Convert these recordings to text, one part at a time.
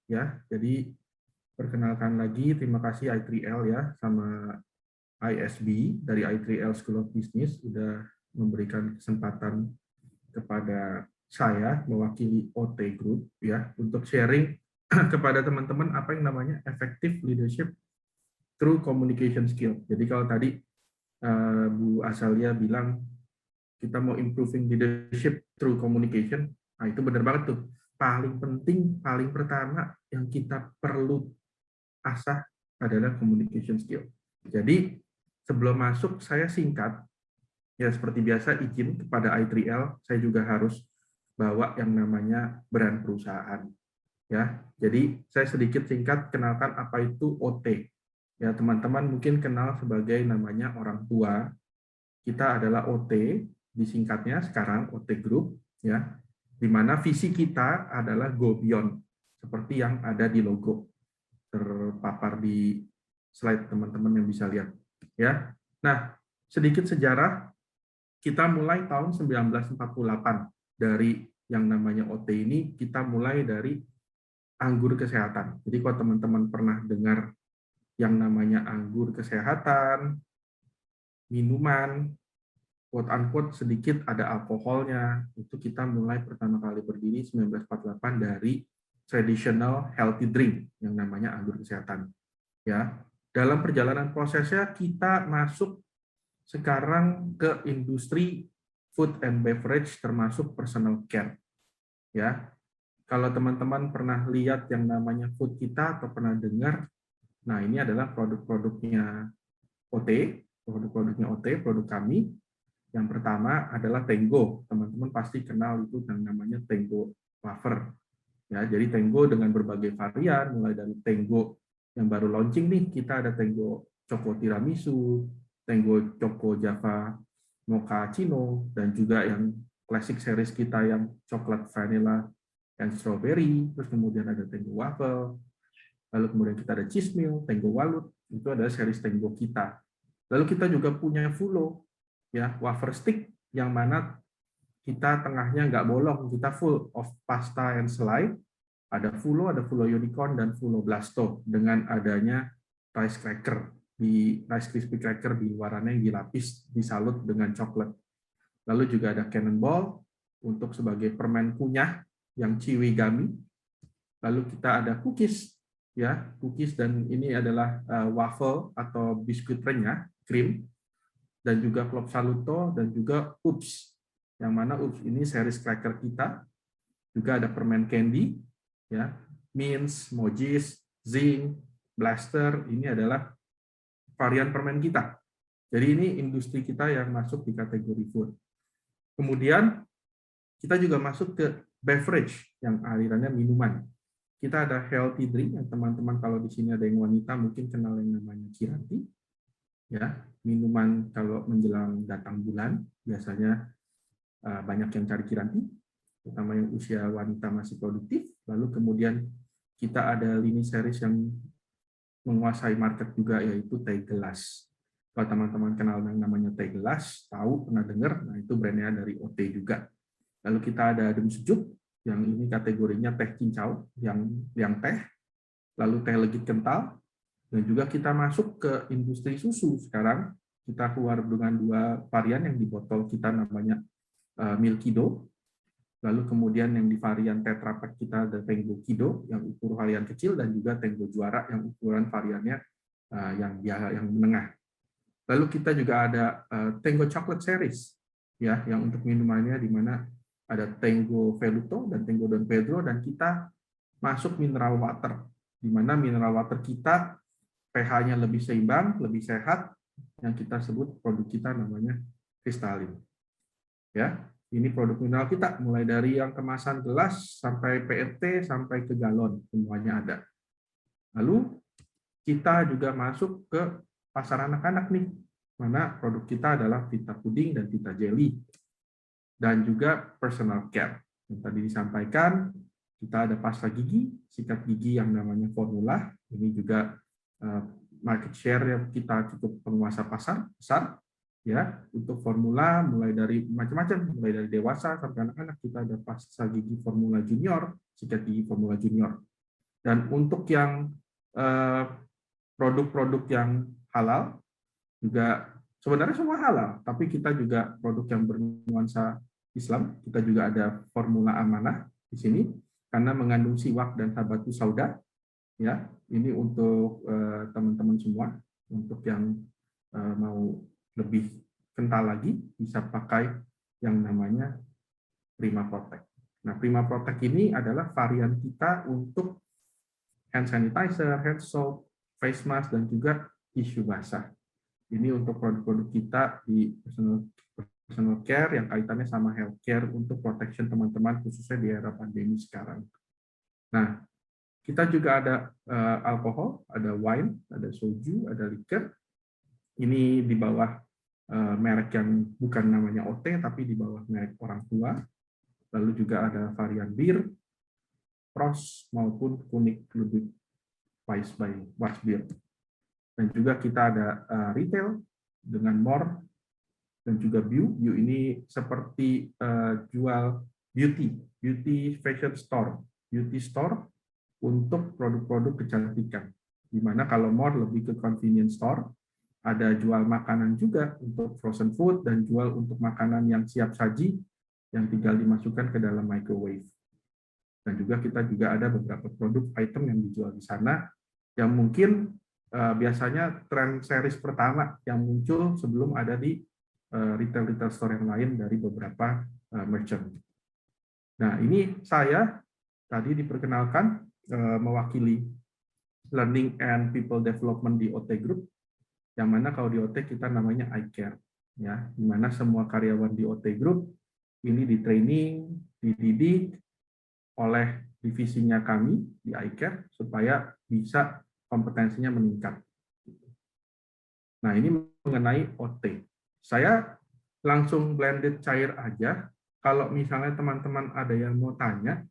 ya. Jadi perkenalkan lagi, terima kasih I3L ya sama ISB dari I3L School of Business udah memberikan kesempatan kepada saya mewakili OT Group ya untuk sharing kepada teman-teman apa yang namanya effective leadership through communication skill. Jadi kalau tadi Bu Asalia bilang kita mau improving leadership through communication, nah itu benar banget tuh. Paling penting, paling pertama yang kita perlu asah adalah communication skill. Jadi sebelum masuk saya singkat, ya seperti biasa izin kepada I3L, saya juga harus bawa yang namanya brand perusahaan. Ya, jadi saya sedikit singkat kenalkan apa itu OT. Ya, teman-teman mungkin kenal sebagai namanya orang tua. Kita adalah OT, disingkatnya sekarang OT Group, ya, di mana visi kita adalah go beyond, seperti yang ada di logo terpapar di slide teman-teman yang bisa lihat. Ya, nah sedikit sejarah, kita mulai tahun 1948 dari yang namanya OT ini, kita mulai dari anggur kesehatan. Jadi kalau teman-teman pernah dengar yang namanya anggur kesehatan, minuman, quote-unquote sedikit ada alkoholnya, itu kita mulai pertama kali berdiri 1948 dari traditional healthy drink yang namanya anggur kesehatan. Ya, dalam perjalanan prosesnya kita masuk sekarang ke industri food and beverage termasuk personal care. Ya, kalau teman-teman pernah lihat yang namanya food kita atau pernah dengar, nah ini adalah produk-produknya OT, produk-produknya OT, produk kami. Yang pertama adalah Tango. Teman-teman pasti kenal itu yang namanya Tango wafer. Ya, jadi Tango dengan berbagai varian, mulai dari Tango yang baru launching nih, kita ada Tango Choco Tiramisu, Tango Choco Java Mochaccino, dan juga yang classic series kita yang coklat vanilla and strawberry, terus kemudian ada Tango waffle, lalu kemudian kita ada cheese meal, Tango walut, itu adalah series Tango kita. Lalu kita juga punya Fulo, ya wafer stick, yang mana kita tengahnya nggak bolong, kita full of pasta and selai, ada Fulo unicorn, dan Fulo blasto, dengan adanya rice cracker, di rice crispy cracker di luarannya yang dilapis, disalut dengan coklat. Lalu juga ada Cannonball untuk sebagai permen kunyah yang chewy gummy. Lalu kita ada cookies, ya cookies, dan ini adalah waffle atau biskuit renyah, krim, dan juga Club Saluto, dan juga Oops, yang mana Oops ini series cracker kita. Juga ada permen candy, ya Mints, Mojis, Zing, Blaster, ini adalah varian permen kita. Jadi ini industri kita yang masuk di kategori food. Kemudian kita juga masuk ke beverage yang alirannya minuman. Kita ada healthy drink yang teman-teman kalau di sini ada yang wanita mungkin kenal yang namanya Chianti. Ya, minuman kalau menjelang datang bulan biasanya banyak yang cari Chianti, terutama yang usia wanita masih produktif. Lalu kemudian kita ada lini series yang menguasai market juga, yaitu teh gelas. Kalau teman-teman kenal yang namanya teh gelas, tahu, pernah dengar, nah itu brandnya dari OT juga. Lalu kita ada adem sejuk, yang ini kategorinya teh cincau, yang teh, lalu teh legit kental, dan juga kita masuk ke industri susu sekarang. Kita keluar dengan 2 varian yang di botol kita namanya Milkido, lalu kemudian yang di varian Tetra Pak kita ada Tango Kido yang ukuran varian kecil, dan juga Tango Juara yang ukuran variannya yang menengah. Lalu kita juga ada Tango Chocolate Series, ya, yang untuk minumannya di mana ada Tango Veluto dan Tango Don Pedro, dan kita masuk mineral water, di mana mineral water kita pH-nya lebih seimbang, lebih sehat, yang kita sebut produk kita namanya kristalin. Ya, ini produk mineral kita, mulai dari yang kemasan gelas sampai PET sampai ke galon, semuanya ada. Lalu kita juga masuk ke pasar anak-anak nih, mana produk kita adalah Vita Puding dan Vita Jelly, dan juga personal care. Yang tadi disampaikan, kita ada pasta gigi, sikat gigi yang namanya Formula, ini juga market share yang kita cukup penguasa pasar besar, ya. Untuk Formula mulai dari macam-macam, mulai dari dewasa sampai anak-anak, kita ada pasta gigi Formula Junior, sikat gigi Formula Junior. Dan untuk yang produk-produk yang halal juga sebenarnya semua halal, tapi kita juga produk yang bernuansa Islam. Kita juga ada formula amanah di sini karena mengandung siwak dan habatus sauda. Ya, ini untuk teman-teman semua, untuk yang mau lebih kental lagi bisa pakai yang namanya Prima Protect. Nah, Prima Protect ini adalah varian kita untuk hand sanitizer, hand soap, face mask, dan juga tisu basah. Ini untuk produk-produk kita di personal care yang kaitannya sama healthcare untuk protection teman-teman khususnya di era pandemi sekarang. Nah, kita juga ada alkohol, ada wine, ada soju, ada liquor. Ini di bawah merek yang bukan namanya OT, tapi di bawah merek orang tua. Lalu juga ada varian bir, Pros, maupun Kunik Ludwig Weiss by Schwarzbier. Dan juga kita ada retail dengan More dan juga View. View ini seperti jual beauty fashion store, beauty store untuk produk-produk kecantikan. Di mana kalau More lebih ke convenience store, ada jual makanan juga untuk frozen food dan jual untuk makanan yang siap saji yang tinggal dimasukkan ke dalam microwave. Dan juga kita juga ada beberapa produk item yang dijual di sana yang mungkin biasanya tren series pertama yang muncul sebelum ada di retail store yang lain dari beberapa merchant. Nah, ini saya tadi diperkenalkan mewakili Learning and People Development di OT Group, yang mana kalau di OT kita namanya iCare, ya, di mana semua karyawan di OT Group ini di training, dididik oleh divisinya kami di iCare supaya bisa kompetensinya meningkat. Nah, ini mengenai OT. Saya langsung blended cair aja. Kalau misalnya teman-teman ada yang mau tanya,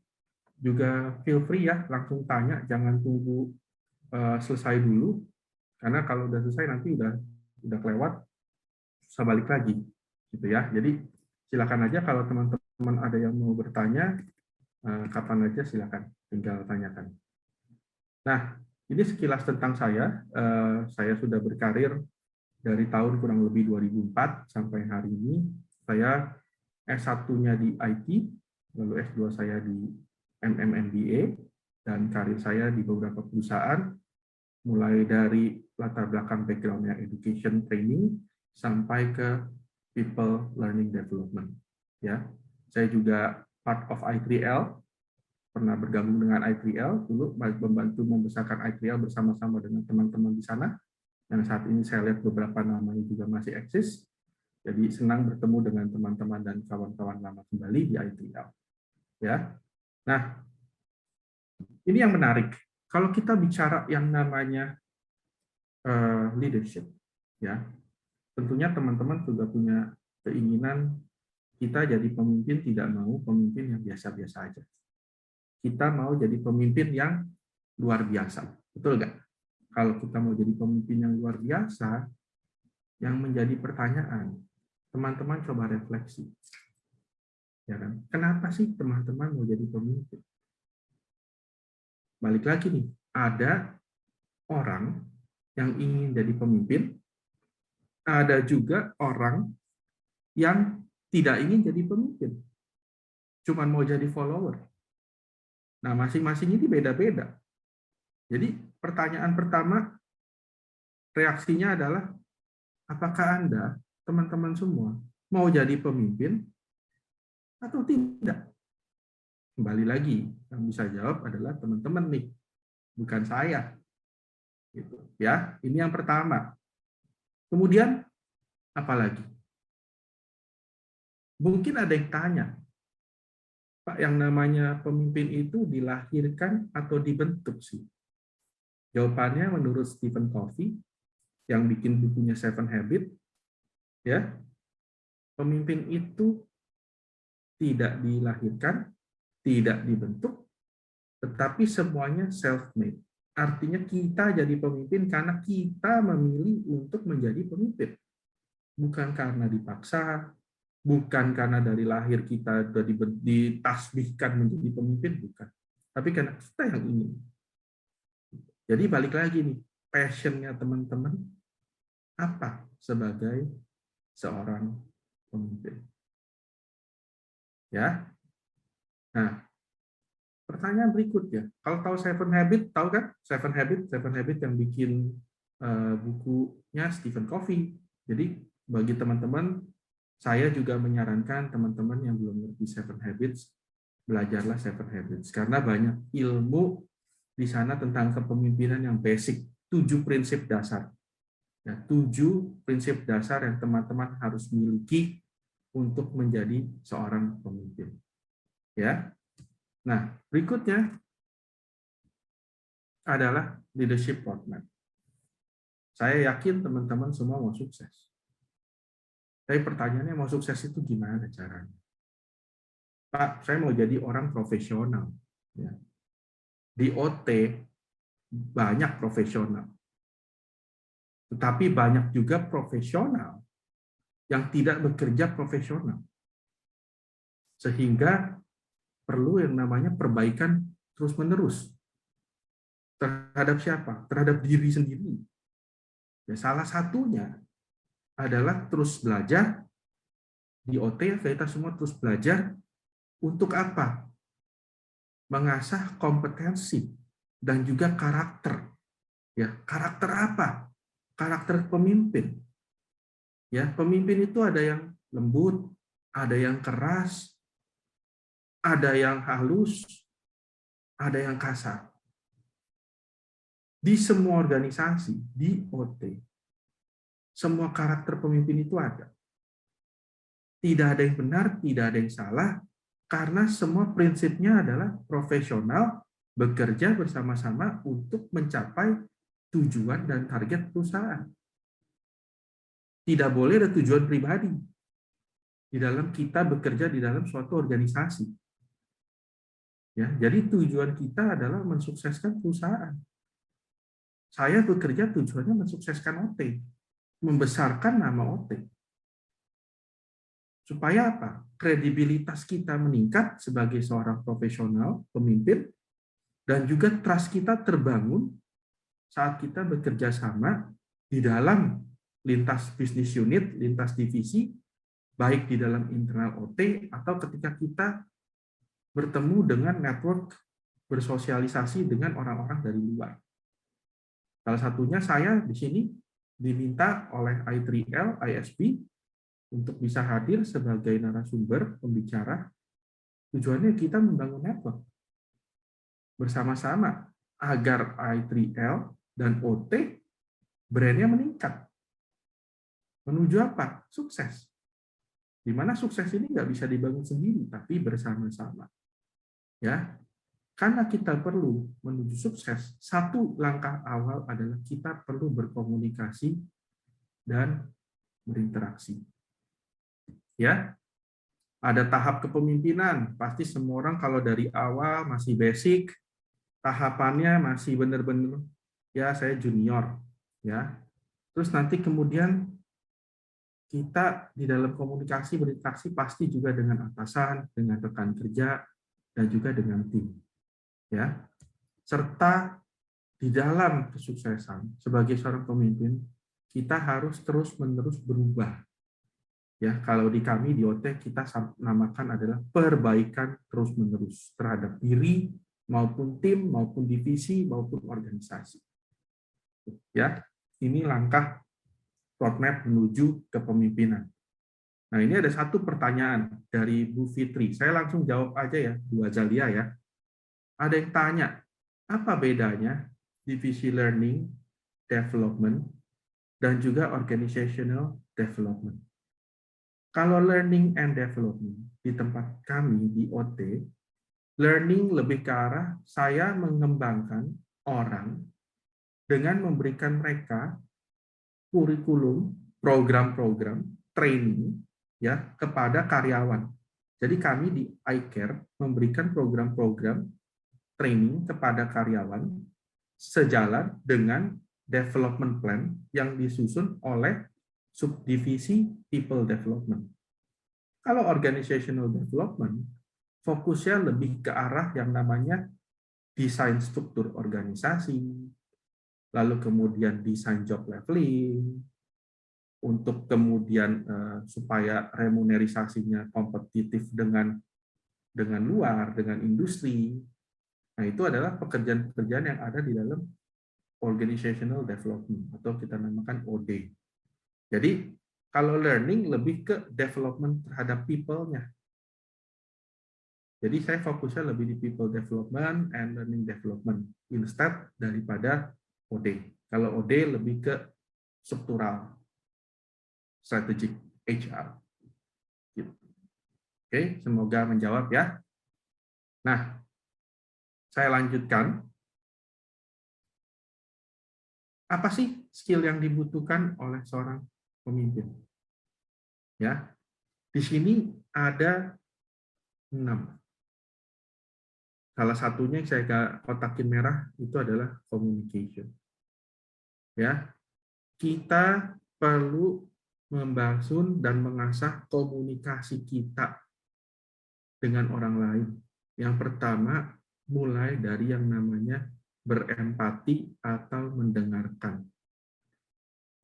juga feel free ya, langsung tanya, jangan tunggu selesai dulu, karena kalau udah selesai nanti udah kelewat, susah balik lagi, gitu ya. Jadi silakan aja kalau teman-teman ada yang mau bertanya, kapan aja silakan, tinggal tanyakan. Nah, ini sekilas tentang saya. Saya sudah berkarir dari tahun kurang lebih 2004 sampai hari ini. Saya S1-nya di IT, lalu S2 saya di MMMBA, dan karir saya di beberapa perusahaan, mulai dari latar belakang background-nya education training sampai ke people learning development. Ya, saya juga part of I3L, pernah bergabung dengan I3L dulu, membantu membesarkan I3L bersama-sama dengan teman-teman di sana. Yang saat ini saya lihat beberapa namanya juga masih eksis. Jadi senang bertemu dengan teman-teman dan kawan-kawan lama kembali di I3L. Ya, nah ini yang menarik. Kalau kita bicara yang namanya leadership, ya, tentunya teman-teman juga punya keinginan kita jadi pemimpin, tidak mau pemimpin yang biasa-biasa aja. Kita mau jadi pemimpin yang luar biasa, betul nggak? Kalau kita mau jadi pemimpin yang luar biasa, yang menjadi pertanyaan, teman-teman coba refleksi, ya kan? Kenapa sih teman-teman mau jadi pemimpin? Balik lagi nih, ada orang yang ingin jadi pemimpin, ada juga orang yang tidak ingin jadi pemimpin, cuma mau jadi follower. Nah, masing-masing ini beda-beda. Jadi, pertanyaan pertama, reaksinya adalah, apakah Anda, teman-teman semua, mau jadi pemimpin atau tidak? Kembali lagi, yang bisa jawab adalah teman-teman nih, bukan saya. Gitu, ya, ini yang pertama. Kemudian, apa lagi? Mungkin ada yang tanya, Pak, yang namanya pemimpin itu dilahirkan atau dibentuk sih? Jawabannya menurut Stephen Covey, yang bikin bukunya Seven Habits, ya, pemimpin itu tidak dilahirkan, tidak dibentuk, tetapi semuanya self-made. Artinya kita jadi pemimpin karena kita memilih untuk menjadi pemimpin. Bukan karena dipaksa, bukan karena dari lahir kita sudah ditasbihkan menjadi pemimpin, bukan. Tapi karena kita yang ingin. Jadi balik lagi nih, passion-nya teman-teman apa sebagai seorang pemimpin. Ya. Nah, pertanyaan berikutnya, kalau tahu Seven Habit, tahu kan? Seven Habit yang bikin bukunya Stephen Covey. Jadi bagi teman-teman, saya juga menyarankan teman-teman yang belum ngerti Seven Habits, belajarlah Seven Habits karena banyak ilmu di sana tentang kepemimpinan yang basic, 7 prinsip dasar. Ya, 7 prinsip dasar yang teman-teman harus miliki untuk menjadi seorang pemimpin. Ya. Nah, berikutnya adalah leadership roadmap. Saya yakin teman-teman semua mau sukses. Tapi pertanyaannya mau sukses itu gimana caranya? Pak, saya mau jadi orang profesional. Ya. Di OT banyak profesional. Tetapi banyak juga profesional yang tidak bekerja profesional. Sehingga perlu yang namanya perbaikan terus-menerus. Terhadap siapa? Terhadap diri sendiri. Ya, salah satunya adalah terus belajar. Di OT kita semua terus belajar untuk apa? Mengasah kompetensi dan juga karakter. Ya, karakter apa? Karakter pemimpin. Ya, pemimpin itu ada yang lembut, ada yang keras, ada yang halus, ada yang kasar. Di semua organisasi, di OT, semua karakter pemimpin itu ada. Tidak ada yang benar, tidak ada yang salah, karena semua prinsipnya adalah profesional, bekerja bersama-sama untuk mencapai tujuan dan target perusahaan. Tidak boleh ada tujuan pribadi di dalam kita bekerja di dalam suatu organisasi. Ya, jadi tujuan kita adalah mensukseskan perusahaan. Saya bekerja tujuannya mensukseskan OT, membesarkan nama OT. Supaya apa? Kredibilitas kita meningkat sebagai seorang profesional, pemimpin, dan juga trust kita terbangun saat kita bekerja sama di dalam lintas bisnis unit, lintas divisi, baik di dalam internal OT atau ketika kita bertemu dengan network, bersosialisasi dengan orang-orang dari luar. Salah satunya saya di sini diminta oleh I3L, ISB, untuk bisa hadir sebagai narasumber, pembicara. Tujuannya kita membangun network bersama-sama agar I3L dan OT brandnya meningkat. Menuju apa? Sukses. Di mana sukses ini nggak bisa dibangun sendiri, tapi bersama-sama. Ya, karena kita perlu menuju sukses, satu langkah awal adalah kita perlu berkomunikasi dan berinteraksi. Ya, ada tahap kepemimpinan. Pasti semua orang kalau dari awal masih basic, tahapannya masih benar-benar ya saya junior, ya. Terus nanti kemudian kita di dalam komunikasi berinteraksi pasti juga dengan atasan, dengan rekan kerja, dan juga dengan tim. Ya. Serta di dalam kesuksesan sebagai seorang pemimpin, kita harus terus-menerus berubah. Ya, kalau di kami di OT kita namakan adalah perbaikan terus-menerus terhadap diri maupun tim, maupun divisi, maupun organisasi. Ya, ini langkah roadmap menuju kepemimpinan. Nah, ini ada satu pertanyaan dari Bu Fitri. Saya langsung jawab aja ya, Bu Azalia ya. Ada yang tanya, apa bedanya divisi learning, development, dan juga organizational development? Kalau learning and development di tempat kami di OT, learning lebih ke arah saya mengembangkan orang dengan memberikan mereka kurikulum, program-program, training ya kepada karyawan. Jadi kami di iCare memberikan program-program training kepada karyawan sejalan dengan development plan yang disusun oleh subdivisi people development. Kalau organizational development, fokusnya lebih ke arah yang namanya desain struktur organisasi, lalu kemudian desain job leveling, untuk kemudian supaya remunerisasinya kompetitif dengan luar, dengan industri. Nah, itu adalah pekerjaan-pekerjaan yang ada di dalam organizational development atau kita namakan OD. Jadi, kalau learning lebih ke development terhadap people-nya. Jadi saya fokusnya lebih di people development and learning development instead daripada OD. Kalau OD lebih ke struktural, strategic HR. Gitu. Oke, semoga menjawab ya. Nah, saya lanjutkan. Apa sih skill yang dibutuhkan oleh seorang pemimpin? Ya, di sini ada 6. Salah satunya yang saya kotakin merah itu adalah communication. Ya, kita perlu membangun dan mengasah komunikasi kita dengan orang lain. Yang pertama, mulai dari yang namanya berempati atau mendengarkan.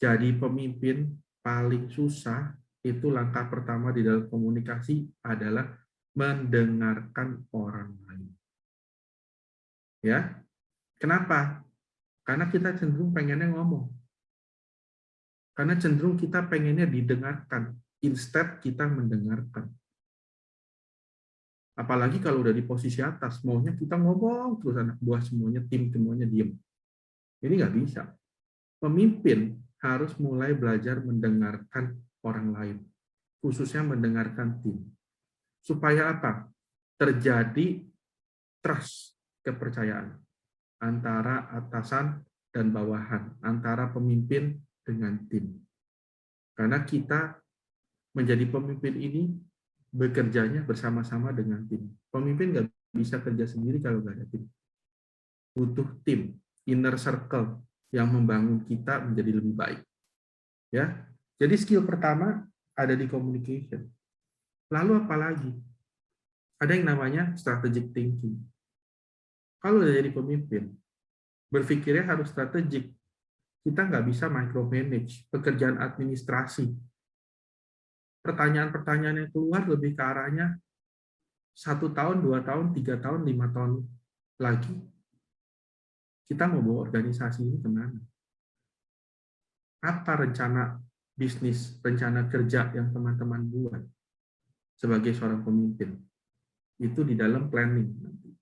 Jadi pemimpin paling susah itu langkah pertama di dalam komunikasi adalah mendengarkan orang lain. Ya, kenapa? Karena kita cenderung pengennya ngomong. Karena cenderung kita pengennya didengarkan, instead kita mendengarkan. Apalagi kalau udah di posisi atas, maunya kita ngomong terus anak buah semuanya, tim semuanya diem. Ini nggak bisa. Pemimpin harus mulai belajar mendengarkan orang lain, khususnya mendengarkan tim. Supaya apa? Terjadi trust, kepercayaan antara atasan dan bawahan, antara pemimpin dengan tim. Karena kita menjadi pemimpin ini bekerjanya bersama-sama dengan tim. Pemimpin nggak bisa kerja sendiri kalau nggak ada tim. Butuh tim, inner circle yang membangun kita menjadi lebih baik. Ya, jadi skill pertama ada di communication. Lalu apa lagi? Ada yang namanya strategic thinking. Kalau udah jadi pemimpin, berpikirnya harus strategik. Kita nggak bisa micromanage pekerjaan administrasi. Pertanyaan-pertanyaan yang keluar lebih ke arahnya 1 tahun, 2 tahun, 3 tahun, 5 tahun lagi, kita mau bawa organisasi ini kemana? Apa rencana bisnis, rencana kerja yang teman-teman buat sebagai seorang pemimpin? Itu di dalam planning.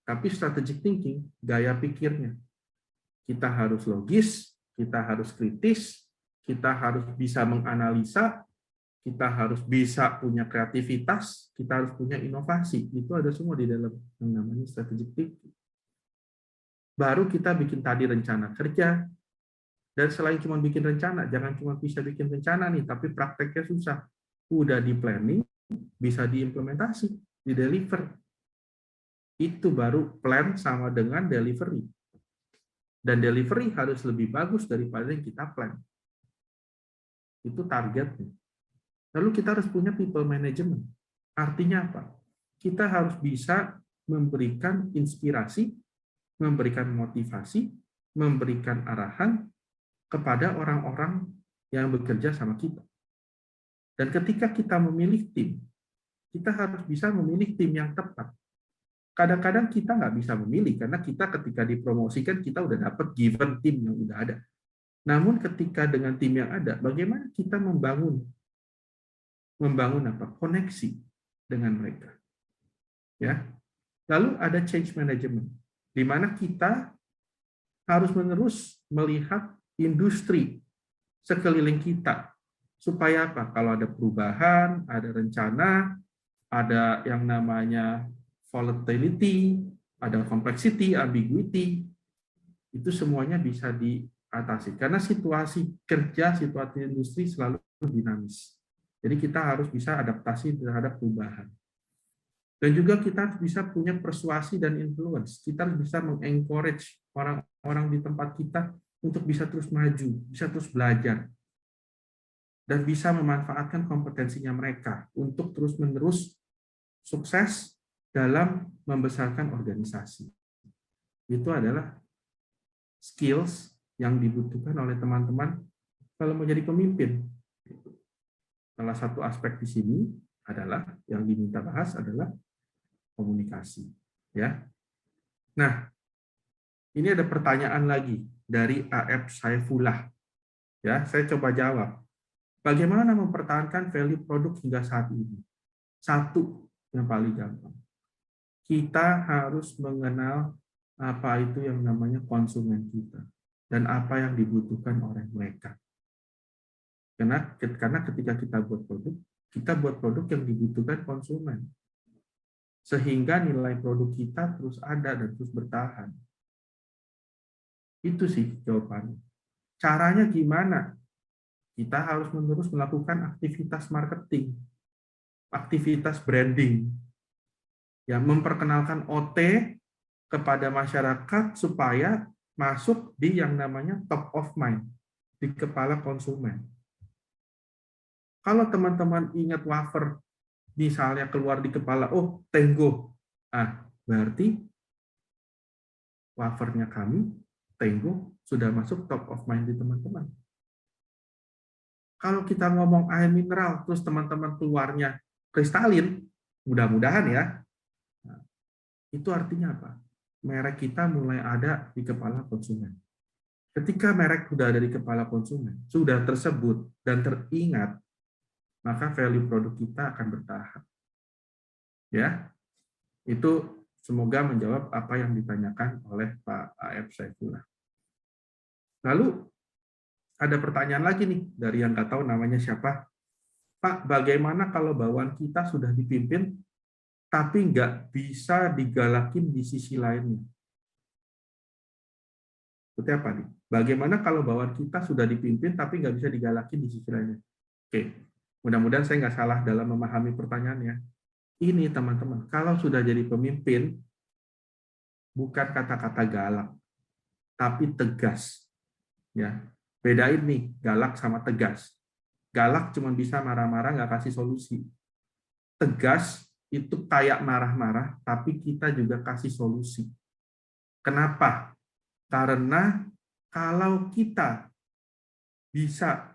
Tapi strategic thinking, gaya pikirnya. Kita harus logis, kita harus kritis, kita harus bisa menganalisa, kita harus bisa punya kreativitas, kita harus punya inovasi. Itu ada semua di dalam yang namanya strategic thinking. Baru kita bikin tadi rencana kerja, dan selain cuma bikin rencana, jangan cuma bisa bikin rencana nih, tapi prakteknya susah. Udah di planning, bisa diimplementasi, di deliver. Itu baru plan sama dengan delivery. Dan delivery harus lebih bagus daripada yang kita plan. Itu targetnya. Lalu kita harus punya people management. Artinya apa? Kita harus bisa memberikan inspirasi, memberikan motivasi, memberikan arahan kepada orang-orang yang bekerja sama kita. Dan ketika kita memilih tim, kita harus bisa memilih tim yang tepat. Kadang-kadang kita nggak bisa memilih, karena kita ketika dipromosikan, kita udah dapat given tim yang udah ada. Namun ketika dengan tim yang ada, bagaimana kita membangun apa? Koneksi dengan mereka. Ya. Lalu ada change management, di mana kita harus menerus melihat industri sekeliling kita. Supaya apa? Kalau ada perubahan, ada rencana, ada yang namanya volatility, ada complexity, ambiguity, itu semuanya bisa diatasi. Karena situasi kerja, situasi industri selalu dinamis. Jadi kita harus bisa adaptasi terhadap perubahan. Dan juga kita harus bisa punya persuasi dan influence. Kita harus bisa mengencourage orang-orang di tempat kita untuk bisa terus maju, bisa terus belajar, dan bisa memanfaatkan kompetensinya mereka untuk terus-menerus sukses dalam membesarkan organisasi. Itu adalah skills yang dibutuhkan oleh teman-teman kalau mau jadi pemimpin. Salah satu aspek di sini adalah yang diminta bahas adalah komunikasi. Ya. Nah, ini ada pertanyaan lagi dari AF Saifullah. Ya, saya coba jawab. Bagaimana mempertahankan value produk hingga saat ini? Satu yang paling gampang. Kita harus mengenal apa itu yang namanya konsumen kita dan apa yang dibutuhkan oleh mereka. Karena ketika kita buat produk yang dibutuhkan konsumen. Sehingga nilai produk kita terus ada dan terus bertahan. Itu sih jawabannya. Caranya gimana? Kita harus menerus melakukan aktivitas marketing, aktivitas branding, ya, memperkenalkan OT kepada masyarakat supaya masuk di yang namanya top of mind, di kepala konsumen. Kalau teman-teman ingat wafer, misalnya keluar di kepala, oh Tenggo, berarti wafernya kami, Tenggo, sudah masuk top of mind di teman-teman. Kalau kita ngomong air mineral, terus teman-teman keluarnya kristalin, mudah-mudahan ya, itu artinya apa? Merek kita mulai ada di kepala konsumen. Ketika merek sudah ada di kepala konsumen, sudah tersebut dan teringat, maka value produk kita akan bertahan. Ya, itu semoga menjawab apa yang ditanyakan oleh Pak AF Saifullah. Lalu ada pertanyaan lagi nih dari yang nggak tahu namanya siapa. Pak, bagaimana kalau bawaan kita sudah dipimpin tapi nggak bisa digalakin di sisi lainnya? Seperti apa nih? Bagaimana kalau bawaan kita sudah dipimpin tapi nggak bisa digalakin di sisi lainnya? Oke, mudah-mudahan saya nggak salah dalam memahami pertanyaannya. Ini teman-teman, kalau sudah jadi pemimpin, bukan kata-kata galak, tapi tegas. Ya, bedain nih galak sama tegas. Galak cuma bisa marah-marah nggak kasih solusi. Tegas itu kayak marah-marah, tapi kita juga kasih solusi. Kenapa? Karena kalau kita bisa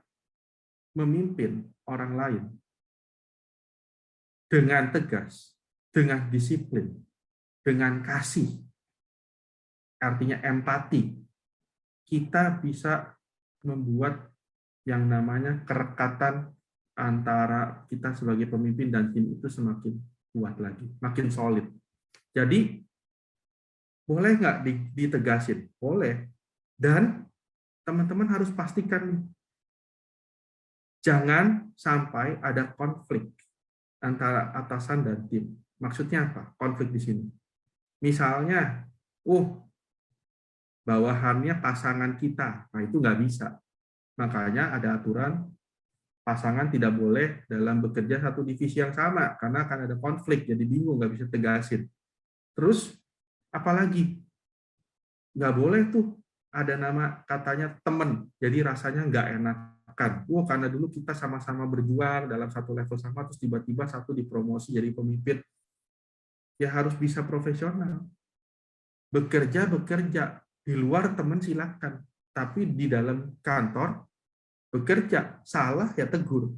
memimpin orang lain dengan tegas, dengan disiplin, dengan kasih, artinya empati, kita bisa membuat yang namanya kerekatan antara kita sebagai pemimpin dan tim itu semakin kuat lagi, makin solid. Jadi, boleh nggak ditegasin? Boleh. Dan teman-teman harus pastikan, jangan sampai ada konflik antara atasan dan tim. Maksudnya apa? Konflik di sini. Misalnya, bawahannya pasangan kita. Nah, itu nggak bisa. Makanya ada aturan pasangan tidak boleh dalam bekerja satu divisi yang sama, karena akan ada konflik, jadi bingung, nggak bisa tegasin. Terus, apalagi? Nggak boleh tuh ada nama katanya temen, jadi rasanya nggak enakan. Karena dulu kita sama-sama berjuang dalam satu level sama, terus tiba-tiba satu dipromosi jadi pemimpin. Ya harus bisa profesional. Bekerja, di luar teman silakan. Tapi di dalam kantor, bekerja, salah ya tegur.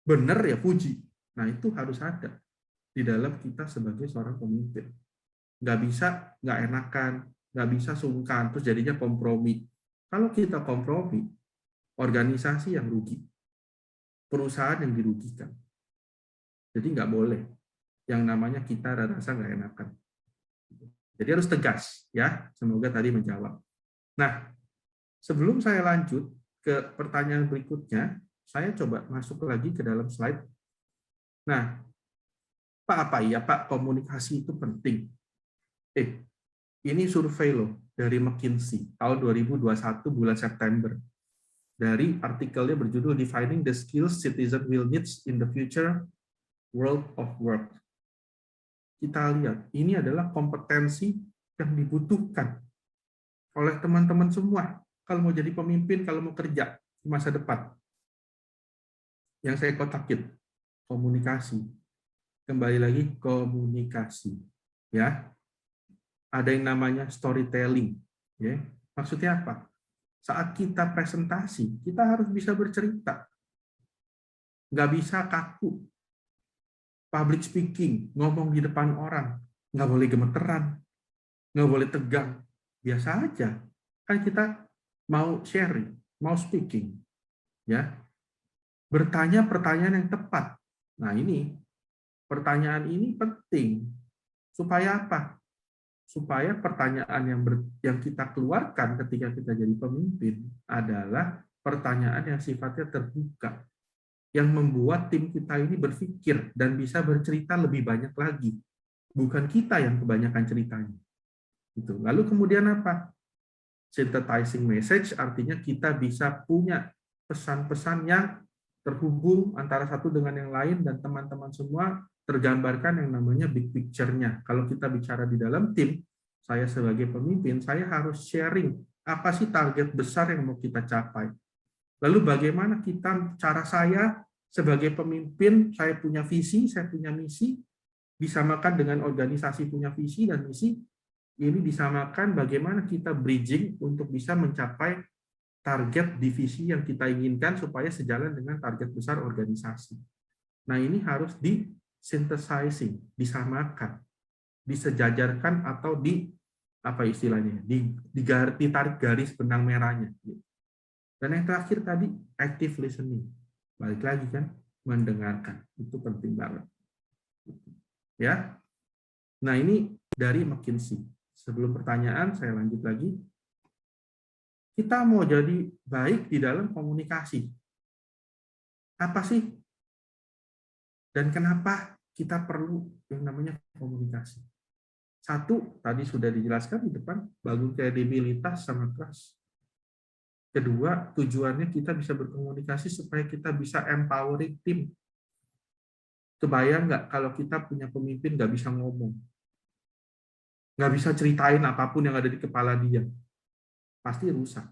Benar ya puji. Nah itu harus ada di dalam kita sebagai seorang pemimpin. Nggak bisa nggak enakan, nggak bisa sungkan, terus jadinya kompromi. Kalau kita kompromi, organisasi yang rugi, perusahaan yang dirugikan. Jadi nggak boleh yang namanya kita rasa nggak enakan. Jadi harus tegas, ya. Semoga tadi menjawab. Nah, sebelum saya lanjut ke pertanyaan berikutnya, saya coba masuk lagi ke dalam slide. Nah, Pak, apa ya Pak, komunikasi itu penting? Ini survei loh dari McKinsey tahun 2021 bulan September. Dari artikelnya berjudul Defining the Skills Citizen Will Needs in the Future World of Work. Kita lihat, ini adalah kompetensi yang dibutuhkan oleh teman-teman semua kalau mau jadi pemimpin, kalau mau kerja di masa depan. Yang saya kotakin, komunikasi. Kembali lagi, komunikasi. Ya, ada yang namanya storytelling. Ya. Maksudnya apa? saat kita presentasi, kita harus bisa bercerita. Nggak bisa kaku. Public speaking, ngomong di depan orang, nggak boleh gemeteran, nggak boleh tegang. Biasa aja. Kan kita mau sharing, mau speaking. Ya, bertanya pertanyaan yang tepat. Nah, ini pertanyaan ini penting. Supaya apa? Supaya pertanyaan yang kita keluarkan ketika kita jadi pemimpin adalah pertanyaan yang sifatnya terbuka, yang membuat tim kita ini berpikir dan bisa bercerita lebih banyak lagi. Bukan kita yang kebanyakan ceritanya. Gitu. Lalu kemudian apa? Synthesizing message artinya kita bisa punya pesan-pesan yang terhubung antara satu dengan yang lain dan teman-teman semua tergambarkan yang namanya big picture-nya. Kalau kita bicara di dalam tim, saya sebagai pemimpin, saya harus sharing apa sih target besar yang mau kita capai. Lalu bagaimana cara saya sebagai pemimpin, saya punya visi, saya punya misi, disamakan dengan organisasi punya visi dan misi, ini disamakan bagaimana kita bridging untuk bisa mencapai target divisi yang kita inginkan supaya sejalan dengan target besar organisasi. Nah, ini harus di-synthesizing, disamakan, disejajarkan atau apa istilahnya, ditarik garis benang merahnya. Dan yang terakhir tadi, active listening. Balik lagi kan, mendengarkan. Itu penting banget. Ya. Nah, ini dari McKinsey. Sebelum pertanyaan, saya lanjut lagi. Kita mau jadi baik di dalam komunikasi. Apa sih? Dan kenapa kita perlu yang namanya komunikasi? Satu, tadi sudah dijelaskan di depan, bangun kredibilitas sama trust. Kedua, tujuannya kita bisa berkomunikasi supaya kita bisa empowering tim. Kebayang nggak kalau kita punya pemimpin nggak bisa ngomong? Nggak bisa ceritain apapun yang ada di kepala dia, pasti rusak.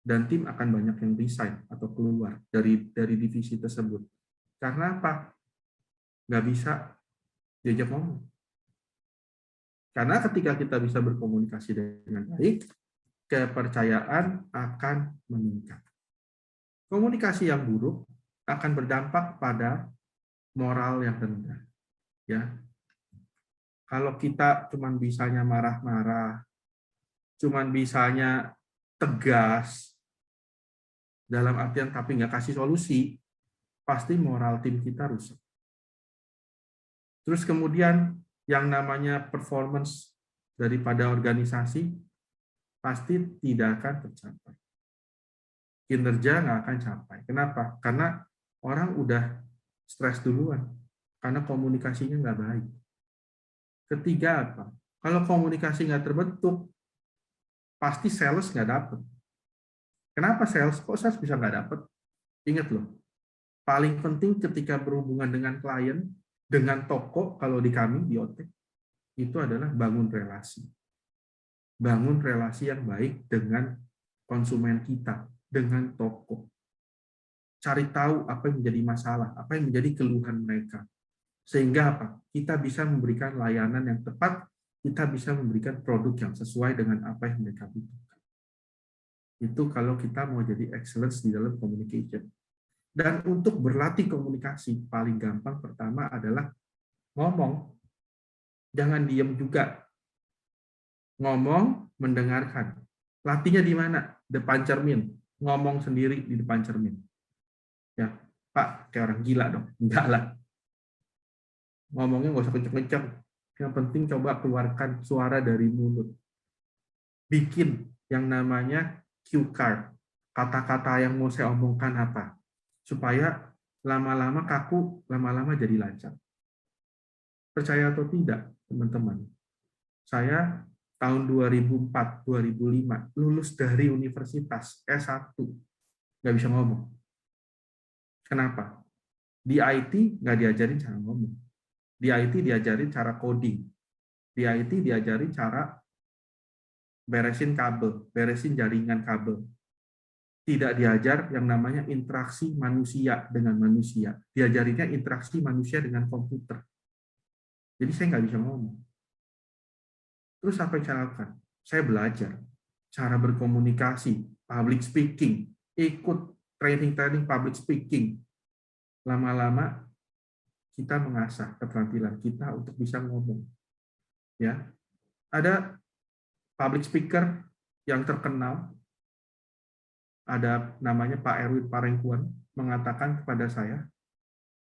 Dan tim akan banyak yang resign atau keluar dari divisi tersebut. Karena apa? Nggak bisa diajak ngomong. Karena ketika kita bisa berkomunikasi dengan baik, kepercayaan akan meningkat. Komunikasi yang buruk akan berdampak pada moral yang rendah. Ya, kalau kita cuman bisanya marah-marah, cuman bisanya tegas, dalam artian tapi nggak kasih solusi, pasti moral tim kita rusak. Terus kemudian yang namanya performance daripada organisasi pasti tidak akan tercapai. Kinerja nggak akan capai. Kenapa? Karena orang udah stres duluan, karena komunikasinya nggak baik. Ketiga apa? Kalau komunikasi nggak terbentuk, pasti sales nggak dapet. Kenapa sales? Kok sales bisa nggak dapet? Ingat loh, paling penting ketika berhubungan dengan klien, dengan toko, kalau di kami, di OT, itu adalah bangun relasi. Bangun relasi yang baik dengan konsumen kita, dengan toko. Cari tahu apa yang menjadi masalah, apa yang menjadi keluhan mereka. Sehingga apa? Kita bisa memberikan layanan yang tepat, kita bisa memberikan produk yang sesuai dengan apa yang mereka butuhkan. Itu kalau kita mau jadi excellence di dalam communication. Dan untuk berlatih komunikasi, paling gampang pertama adalah ngomong. Jangan diem juga. Ngomong, mendengarkan. Latihnya di mana? Depan cermin. Ngomong sendiri di depan cermin. Ya, Pak, kayak orang gila dong. Enggak lah. Ngomongnya nggak usah kenceng-kenceng. Yang penting coba keluarkan suara dari mulut. Bikin yang namanya cue card. Kata-kata yang mau saya omongkan apa. Supaya lama-lama kaku, lama-lama jadi lancar. Percaya atau tidak, teman-teman. Saya tahun 2004-2005 lulus dari universitas S1. Nggak bisa ngomong. Kenapa? Di IT nggak diajarin cara ngomong. Di IT diajarin cara coding. Di IT diajarin cara beresin kabel, beresin jaringan kabel. Tidak diajar yang namanya interaksi manusia dengan manusia. Diajarinnya interaksi manusia dengan komputer. Jadi saya nggak bisa ngomong. Terus apa yang saya lakukan? Saya belajar cara berkomunikasi public speaking, ikut training public speaking. Lama-lama kita mengasah keterampilan kita untuk bisa ngomong. Ya, ada public speaker yang terkenal, ada namanya Pak Erwin Parengkuan, mengatakan kepada saya,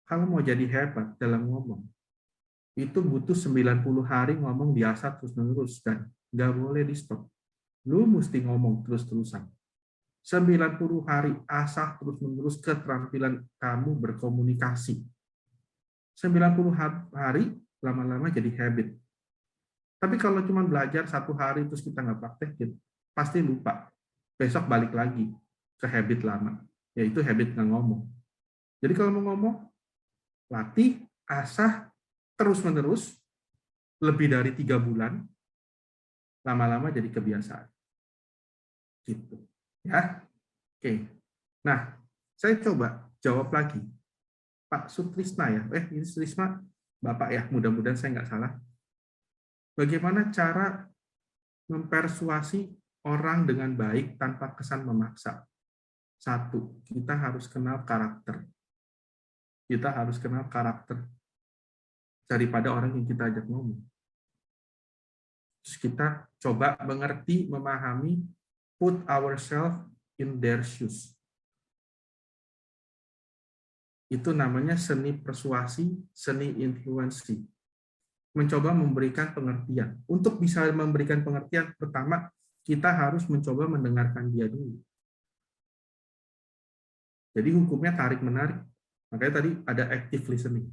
kalau mau jadi hebat dalam ngomong, itu butuh 90 hari ngomong biasa terus-menerus, dan nggak boleh di-stop. Lu mesti ngomong terus-terusan. 90 hari asah terus-menerus keterampilan kamu berkomunikasi. 90 hari lama-lama jadi habit. Tapi kalau cuma belajar 1 hari terus kita nggak praktekin, pasti lupa. Besok balik lagi ke habit lama, yaitu habit nggak ngomong. Jadi kalau mau ngomong, latih, asah, terus-menerus, lebih dari 3 bulan, lama-lama jadi kebiasaan. Gitu. Ya. Oke. Nah, saya coba jawab lagi. Pak Sutrisna ya, ini Sutrisna, Bapak ya, mudah-mudahan saya nggak salah. Bagaimana cara mempersuasi orang dengan baik tanpa kesan memaksa? 1, kita harus kenal karakter. Kita harus kenal karakter daripada orang yang kita ajak ngomong. Terus kita coba mengerti, memahami, put ourselves in their shoes. Itu namanya seni persuasi, seni influensi. Mencoba memberikan pengertian. Untuk bisa memberikan pengertian, pertama, kita harus mencoba mendengarkan dia dulu. Jadi hukumnya tarik-menarik. Makanya tadi ada active listening.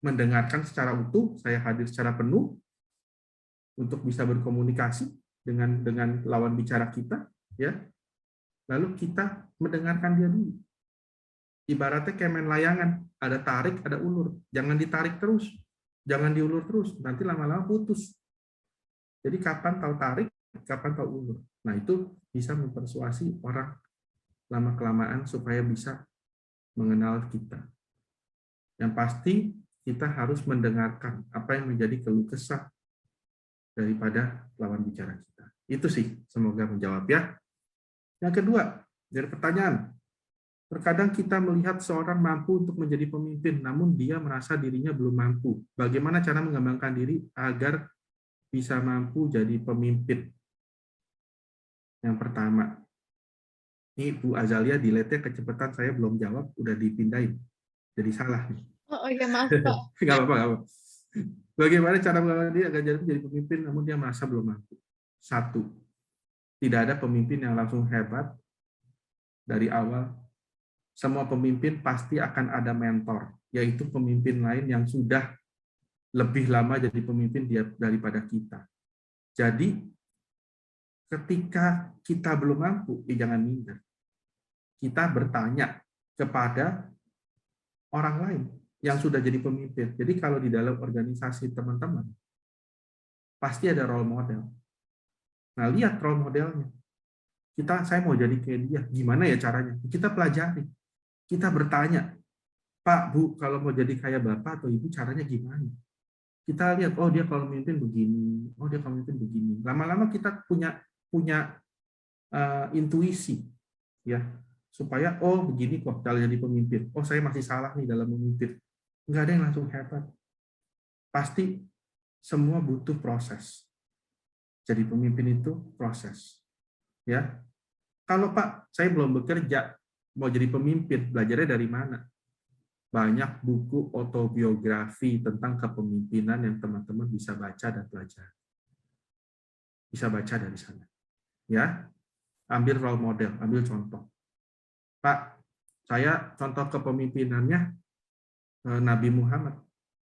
Mendengarkan secara utuh, saya hadir secara penuh, untuk bisa berkomunikasi dengan lawan bicara kita, ya. Lalu kita mendengarkan dia dulu. Ibaratnya kayak main layangan, ada tarik, ada ulur. Jangan ditarik terus, jangan diulur terus, nanti lama-lama putus. Jadi kapan tahu tarik, kapan tahu ulur. Nah, itu bisa mempersuasi orang lama-kelamaan supaya bisa mengenal kita. Yang pasti kita harus mendengarkan apa yang menjadi keluh kesah daripada lawan bicara kita. Itu sih, semoga menjawab ya. Yang kedua, dari pertanyaan, terkadang kita melihat seorang mampu untuk menjadi pemimpin, namun dia merasa dirinya belum mampu. Bagaimana cara mengembangkan diri agar bisa mampu jadi pemimpin? Yang pertama, ini Bu Azalia delete-nya kecepatan, saya belum jawab, udah dipindahin. Jadi salah nih. Oh iya, maaf Pak. Nggak apa-apa. Bagaimana cara mengembangkan diri agar jadi pemimpin, namun dia merasa belum mampu? 1, tidak ada pemimpin yang langsung hebat dari awal. Semua pemimpin pasti akan ada mentor, yaitu pemimpin lain yang sudah lebih lama jadi pemimpin daripada kita. Jadi, ketika kita belum mampu, jangan minder. Kita bertanya kepada orang lain yang sudah jadi pemimpin. Jadi kalau di dalam organisasi teman-teman, pasti ada role model. Nah, lihat role modelnya. Saya mau jadi kayak dia, gimana ya caranya? Kita pelajari. Kita bertanya, Pak, Bu, kalau mau jadi kayak Bapak atau Ibu, caranya gimana? Kita lihat, oh dia kalau memimpin begini, oh dia kalau memimpin begini. Lama-lama kita punya intuisi, ya, supaya oh begini kok kalau jadi pemimpin. Oh saya masih salah nih dalam memimpin. Nggak ada yang langsung hebat. Pasti semua butuh proses. Jadi pemimpin itu proses, ya. Kalau Pak, saya belum bekerja, mau jadi pemimpin, belajarnya dari mana? Banyak buku autobiografi tentang kepemimpinan yang teman-teman bisa baca dan pelajari. Bisa baca dari sana. Ya, ambil role model, ambil contoh. Pak, saya contoh kepemimpinannya Nabi Muhammad.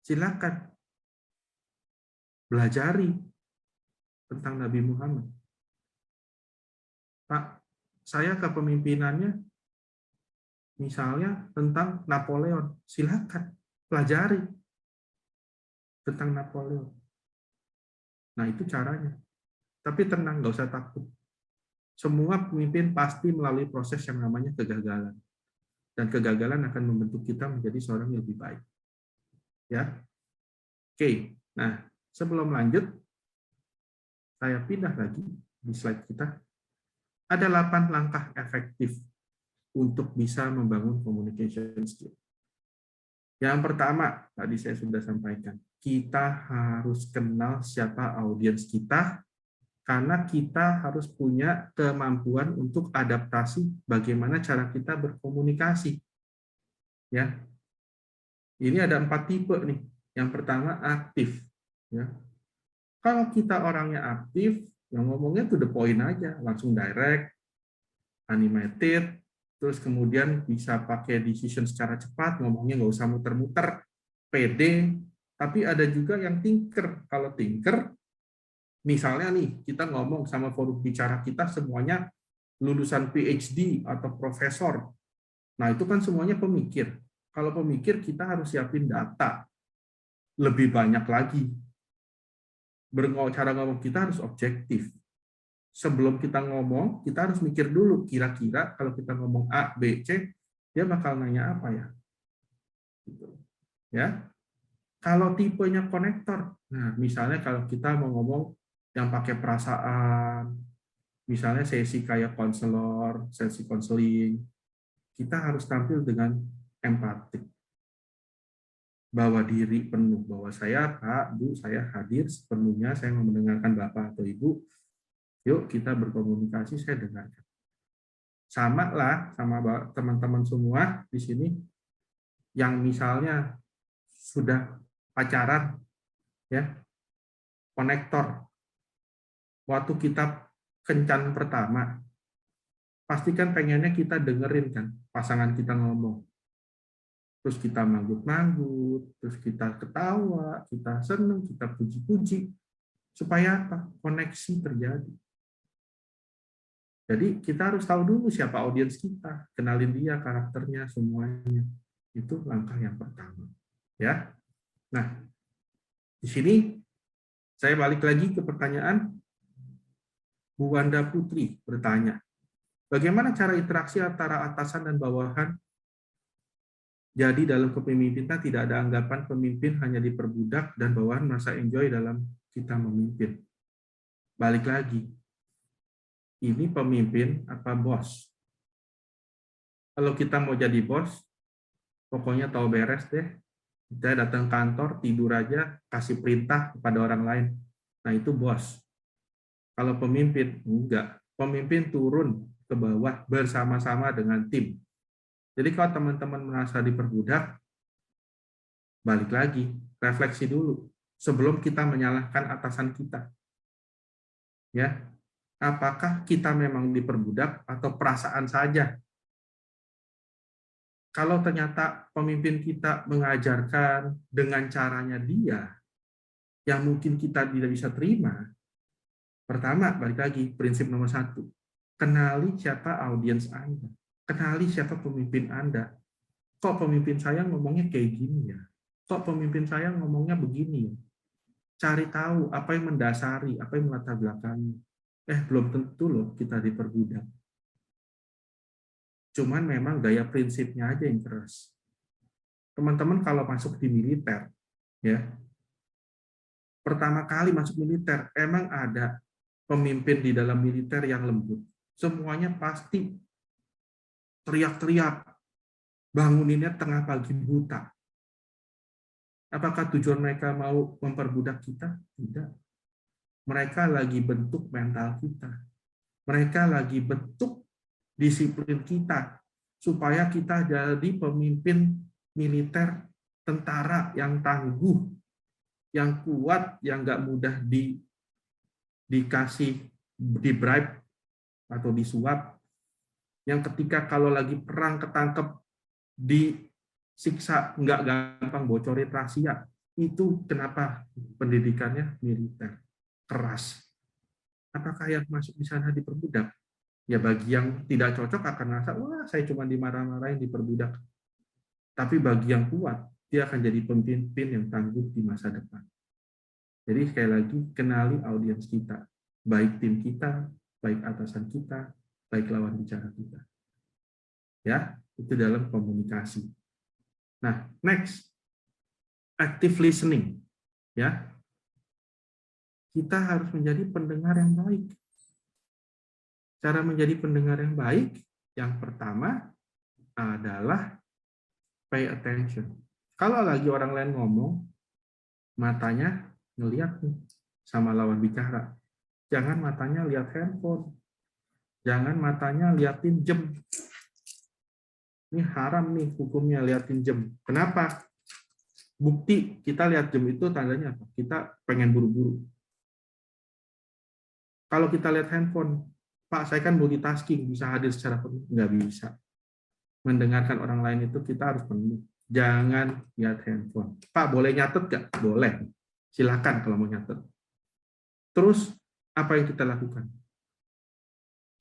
Silakan belajari tentang Nabi Muhammad. Pak, saya kepemimpinannya misalnya tentang Napoleon. Silakan pelajari tentang Napoleon. Nah, itu caranya. Tapi tenang, nggak usah takut. Semua pemimpin pasti melalui proses yang namanya kegagalan. Dan kegagalan akan membentuk kita menjadi seorang yang lebih baik. Ya. Oke. Nah, sebelum lanjut, saya pindah lagi di slide kita. Ada 8 langkah efektif untuk bisa membangun communication skill. Yang pertama, tadi saya sudah sampaikan, kita harus kenal siapa audiens kita, karena kita harus punya kemampuan untuk adaptasi bagaimana cara kita berkomunikasi. Ya, ini ada 4 tipe nih. Yang pertama aktif. Ya, kalau kita orangnya aktif, yang ngomongnya to the point aja, langsung direct, animated, terus kemudian bisa pakai decision secara cepat, ngomongnya nggak usah muter-muter, pede. Tapi ada juga yang thinker. Kalau thinker, misalnya nih, kita ngomong sama forum bicara kita semuanya lulusan PhD atau profesor. Nah, itu kan semuanya pemikir. Kalau pemikir, kita harus siapin data lebih banyak lagi. Cara ngomong kita harus objektif. Sebelum kita ngomong, kita harus mikir dulu, kira-kira kalau kita ngomong A, B, C, dia bakal nanya apa ya? Gitu. Ya. Kalau tipenya konektor, nah misalnya kalau kita mau ngomong yang pakai perasaan, misalnya sesi kayak konselor, sesi konseling, kita harus tampil dengan empatik, bawa diri penuh, bahwa saya Pak, Bu, saya hadir sepenuhnya, saya mau mendengarkan Bapak atau Ibu, yuk kita berkomunikasi, saya dengarkan. Sama lah sama teman-teman semua di sini yang misalnya sudah pacaran, ya, konektor. Waktu kita kencan pertama, pastikan pengennya kita dengerin kan pasangan kita ngomong. Terus kita manggut-manggut, terus kita ketawa, kita seneng, kita puji-puji. Supaya apa? Koneksi terjadi. Jadi kita harus tahu dulu siapa audiens kita, kenalin dia, karakternya, semuanya. Itu langkah yang pertama. Ya. Nah, di sini saya balik lagi ke pertanyaan Bu Wanda Putri bertanya, bagaimana cara interaksi antara atasan dan bawahan? Jadi dalam kepemimpinan tidak ada anggapan pemimpin hanya diperbudak dan bawahan merasa enjoy dalam kita memimpin. Balik lagi, ini pemimpin apa bos? Kalau kita mau jadi bos, pokoknya tahu beres deh. Kita datang kantor, tidur aja, kasih perintah kepada orang lain. Nah, itu bos. Kalau pemimpin, enggak. Pemimpin turun ke bawah bersama-sama dengan tim. Jadi kalau teman-teman merasa diperbudak, balik lagi, refleksi dulu. Sebelum kita menyalahkan atasan kita. Ya, apakah kita memang diperbudak atau perasaan saja? Kalau ternyata pemimpin kita mengajarkan dengan caranya dia, yang mungkin kita tidak bisa terima, pertama, balik lagi, prinsip nomor 1, kenali siapa audiens Anda, kenali siapa pemimpin Anda. Kok pemimpin saya ngomongnya kayak gini ya? Kok pemimpin saya ngomongnya begini ya? Cari tahu apa yang mendasari, apa yang melatar belakangi. Belum tentu loh kita diperbudak. Cuman memang gaya prinsipnya aja yang keras. Teman-teman kalau masuk di militer, ya, pertama kali masuk militer, emang ada pemimpin di dalam militer yang lembut. Semuanya pasti teriak-teriak, banguninnya tengah pagi buta. Apakah tujuan mereka mau memperbudak kita? Tidak. Mereka lagi bentuk mental kita. Mereka lagi bentuk disiplin kita, supaya kita jadi pemimpin militer, tentara yang tangguh, yang kuat, yang nggak mudah dikasih, di-bribe atau disuap, yang ketika kalau lagi perang ketangkep, disiksa, nggak gampang bocorin rahasia. Itu kenapa pendidikannya militer, keras. Apakah yang masuk di sana diperbudak? Ya bagi yang tidak cocok akan merasa, wah saya cuma dimarah-marahin, diperbudak. Tapi bagi yang kuat, dia akan jadi pemimpin yang tangguh di masa depan. Jadi sekali lagi, kenali audiens kita. Baik tim kita, baik atasan kita, baik lawan bicara kita. Ya, itu dalam komunikasi. Nah, next, active listening. Ya, kita harus menjadi pendengar yang baik. Cara menjadi pendengar yang baik, yang pertama adalah pay attention. Kalau lagi orang lain ngomong, matanya ngeliat nih sama lawan bicara. Jangan matanya lihat handphone. Jangan matanya liatin jam. Ini haram nih hukumnya liatin jam. Kenapa? Bukti kita lihat jam itu tandanya apa? Kita pengen buru-buru. Kalau kita lihat handphone, Pak, saya kan multitasking, bisa hadir secara penuh. Nggak bisa. Mendengarkan orang lain itu kita harus penuh. Jangan lihat handphone. Pak, boleh nyatet nggak? Boleh. Silakan kalau mau nyatet. Terus, apa yang kita lakukan?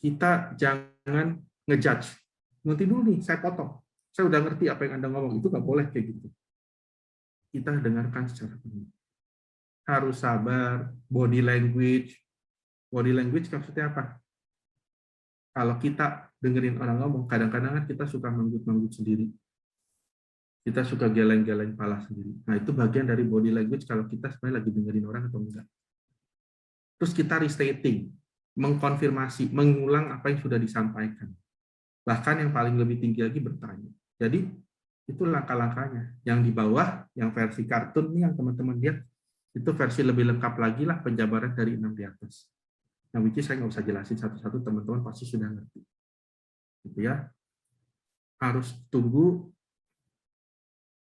Kita jangan ngejudge. Nanti dulu nih, saya potong. Saya udah ngerti apa yang Anda ngomong. Itu nggak boleh kayak gitu. Kita dengarkan secara penuh. Harus sabar, body language. Body language maksudnya apa? Kalau kita dengerin orang ngomong, kadang-kadang kan kita suka manggut-manggut sendiri. Kita suka geleng-geleng kepala sendiri. Nah, itu bagian dari body language kalau kita sebenarnya lagi dengerin orang atau enggak. Terus kita restating, mengkonfirmasi, mengulang apa yang sudah disampaikan. Bahkan yang paling lebih tinggi lagi bertanya. Jadi, itu langkah-langkahnya. Yang di bawah, yang versi kartun nih yang teman-teman lihat, itu versi lebih lengkap lagi lah penjabaran dari 6 di atas. Nah, which is saya nggak usah jelasin satu-satu, teman-teman pasti sudah ngerti. Gitu ya. Harus tunggu,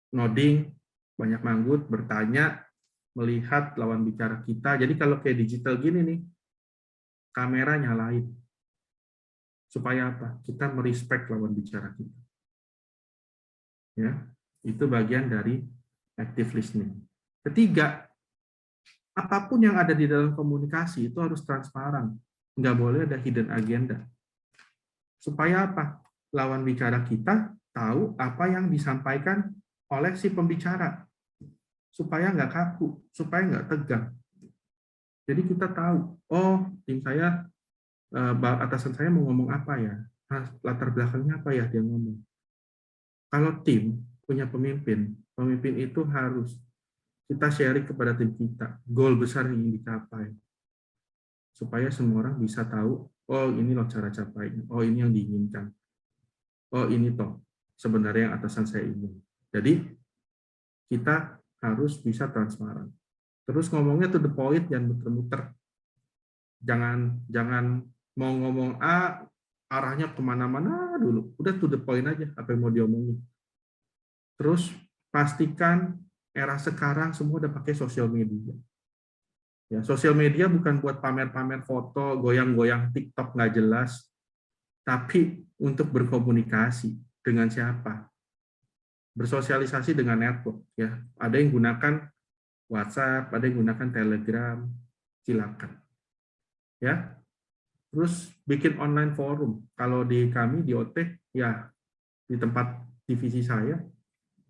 nodding, banyak manggut, bertanya, melihat lawan bicara kita. Jadi kalau kayak digital gini nih, kamera nyalain. Supaya apa? Kita merespek lawan bicara kita. Ya, itu bagian dari active listening. Ketiga, apapun yang ada di dalam komunikasi itu harus transparan. Nggak boleh ada hidden agenda. Supaya apa? Lawan bicara kita tahu apa yang disampaikan oleh si pembicara. Supaya nggak kaku, supaya nggak tegang. Jadi kita tahu, oh tim saya, atasan saya mau ngomong apa ya? Latar belakangnya apa ya dia ngomong. Kalau tim punya pemimpin, pemimpin itu harus kita sharing kepada tim kita, goal besar yang ingin dicapai. Supaya semua orang bisa tahu, oh ini loh cara capainya, oh ini yang diinginkan. Oh ini toh sebenarnya yang atasan saya ingin. Jadi kita harus bisa transparan. Terus ngomongnya to the point, jangan muter-muter. Jangan mau ngomong A, arahnya kemana-mana dulu. Udah to the point aja apa yang mau diomongin. Terus pastikan era sekarang semua udah pakai sosial media. Ya, sosial media bukan buat pamer-pamer foto, goyang-goyang TikTok nggak jelas, tapi untuk berkomunikasi dengan siapa, bersosialisasi dengan network. Ya, ada yang gunakan WhatsApp, ada yang gunakan Telegram, silakan. Ya, terus bikin online forum. Kalau di kami di OT, ya di tempat divisi saya,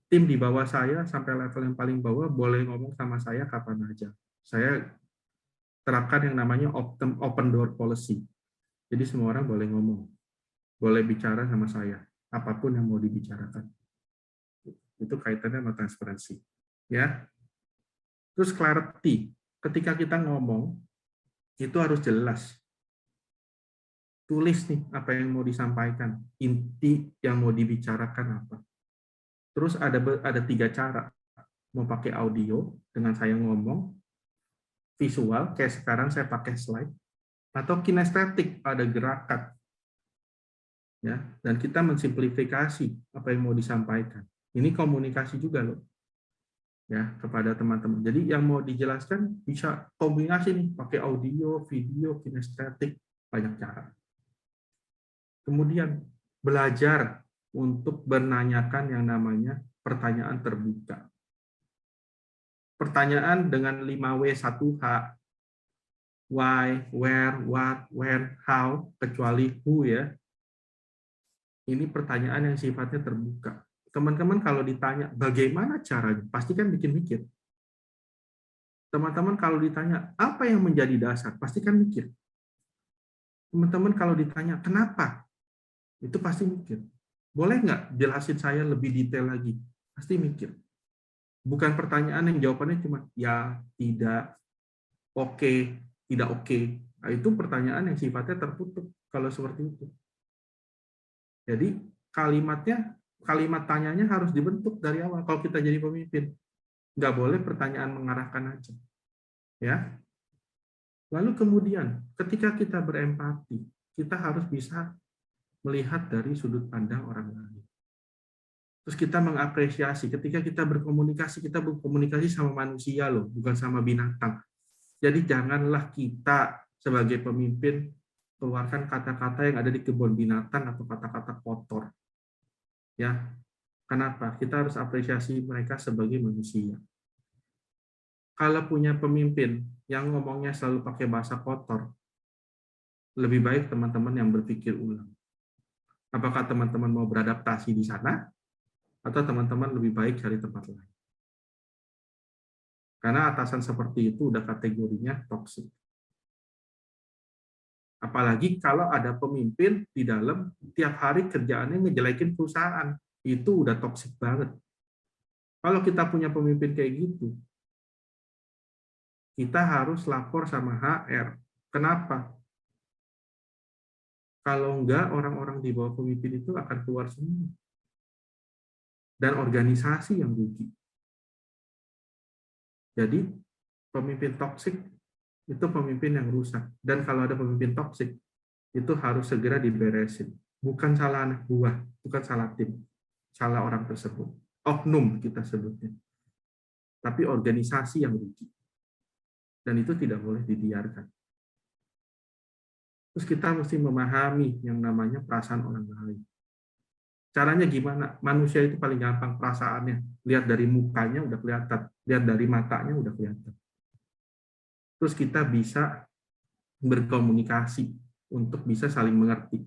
tim di bawah saya sampai level yang paling bawah boleh ngomong sama saya kapan aja. Saya terapkan yang namanya open door policy. Jadi semua orang boleh ngomong, boleh bicara sama saya, apapun yang mau dibicarakan. Itu kaitannya sama transparansi. Ya. Terus clarity, ketika kita ngomong, itu harus jelas. Tulis nih apa yang mau disampaikan, inti yang mau dibicarakan apa. Terus ada 3 cara. Mau pakai audio dengan saya ngomong, visual kayak sekarang saya pakai slide, atau kinestetik ada gerakan. Ya, dan kita mensimplifikasi apa yang mau disampaikan. Ini komunikasi juga loh. Ya, kepada teman-teman. Jadi yang mau dijelaskan bisa kombinasi nih, pakai audio, video, kinestetik, banyak cara. Kemudian belajar untuk menanyakan yang namanya pertanyaan terbuka. Pertanyaan dengan 5W1H. Why, where, what, when, how, kecuali who ya. Ini pertanyaan yang sifatnya terbuka. Teman-teman kalau ditanya bagaimana caranya, pasti kan bikin mikir. Teman-teman kalau ditanya apa yang menjadi dasar, pasti kan mikir. Teman-teman kalau ditanya kenapa, itu pasti mikir. Boleh nggak jelasin saya lebih detail lagi? Pasti mikir. Bukan pertanyaan yang jawabannya cuma ya, tidak, oke, tidak oke. Nah, itu pertanyaan yang sifatnya tertutup. kalau seperti itu. Jadi kalimat tanyanya harus dibentuk dari awal kalau kita jadi pemimpin. Nggak boleh pertanyaan mengarahkan aja. Ya. Lalu kemudian, ketika kita berempati, kita harus bisa melihat dari sudut pandang orang lain. Terus kita mengapresiasi, ketika kita berkomunikasi sama manusia loh, bukan sama binatang. Jadi janganlah kita sebagai pemimpin keluarkan kata-kata yang ada di kebun binatang atau kata-kata kotor. Ya, kenapa? Kita harus apresiasi mereka sebagai manusia. Kalau punya pemimpin yang ngomongnya selalu pakai bahasa kotor, lebih baik teman-teman yang berpikir ulang. Apakah teman-teman mau beradaptasi di sana, atau teman-teman lebih baik cari tempat lain? Karena atasan seperti itu udah kategorinya toksik. Apalagi kalau ada pemimpin di dalam tiap hari kerjaannya ngejelekin perusahaan, itu udah toksik banget. Kalau kita punya pemimpin kayak gitu, kita harus lapor sama HR. Kenapa? Kalau enggak, orang-orang di bawah pemimpin itu akan keluar semua. Dan organisasi yang rugi. Jadi, pemimpin toksik itu pemimpin yang rusak. Dan kalau ada pemimpin toksik, itu harus segera diberesin. Bukan salah anak buah, bukan salah tim, salah orang tersebut. Oknum kita sebutnya. Tapi organisasi yang rugi. Dan itu tidak boleh dibiarkan. Terus kita mesti memahami yang namanya perasaan orang lain. Caranya gimana? Manusia itu paling gampang perasaannya. Lihat dari mukanya udah kelihatan. Lihat dari matanya udah kelihatan. Terus kita bisa berkomunikasi untuk bisa saling mengerti.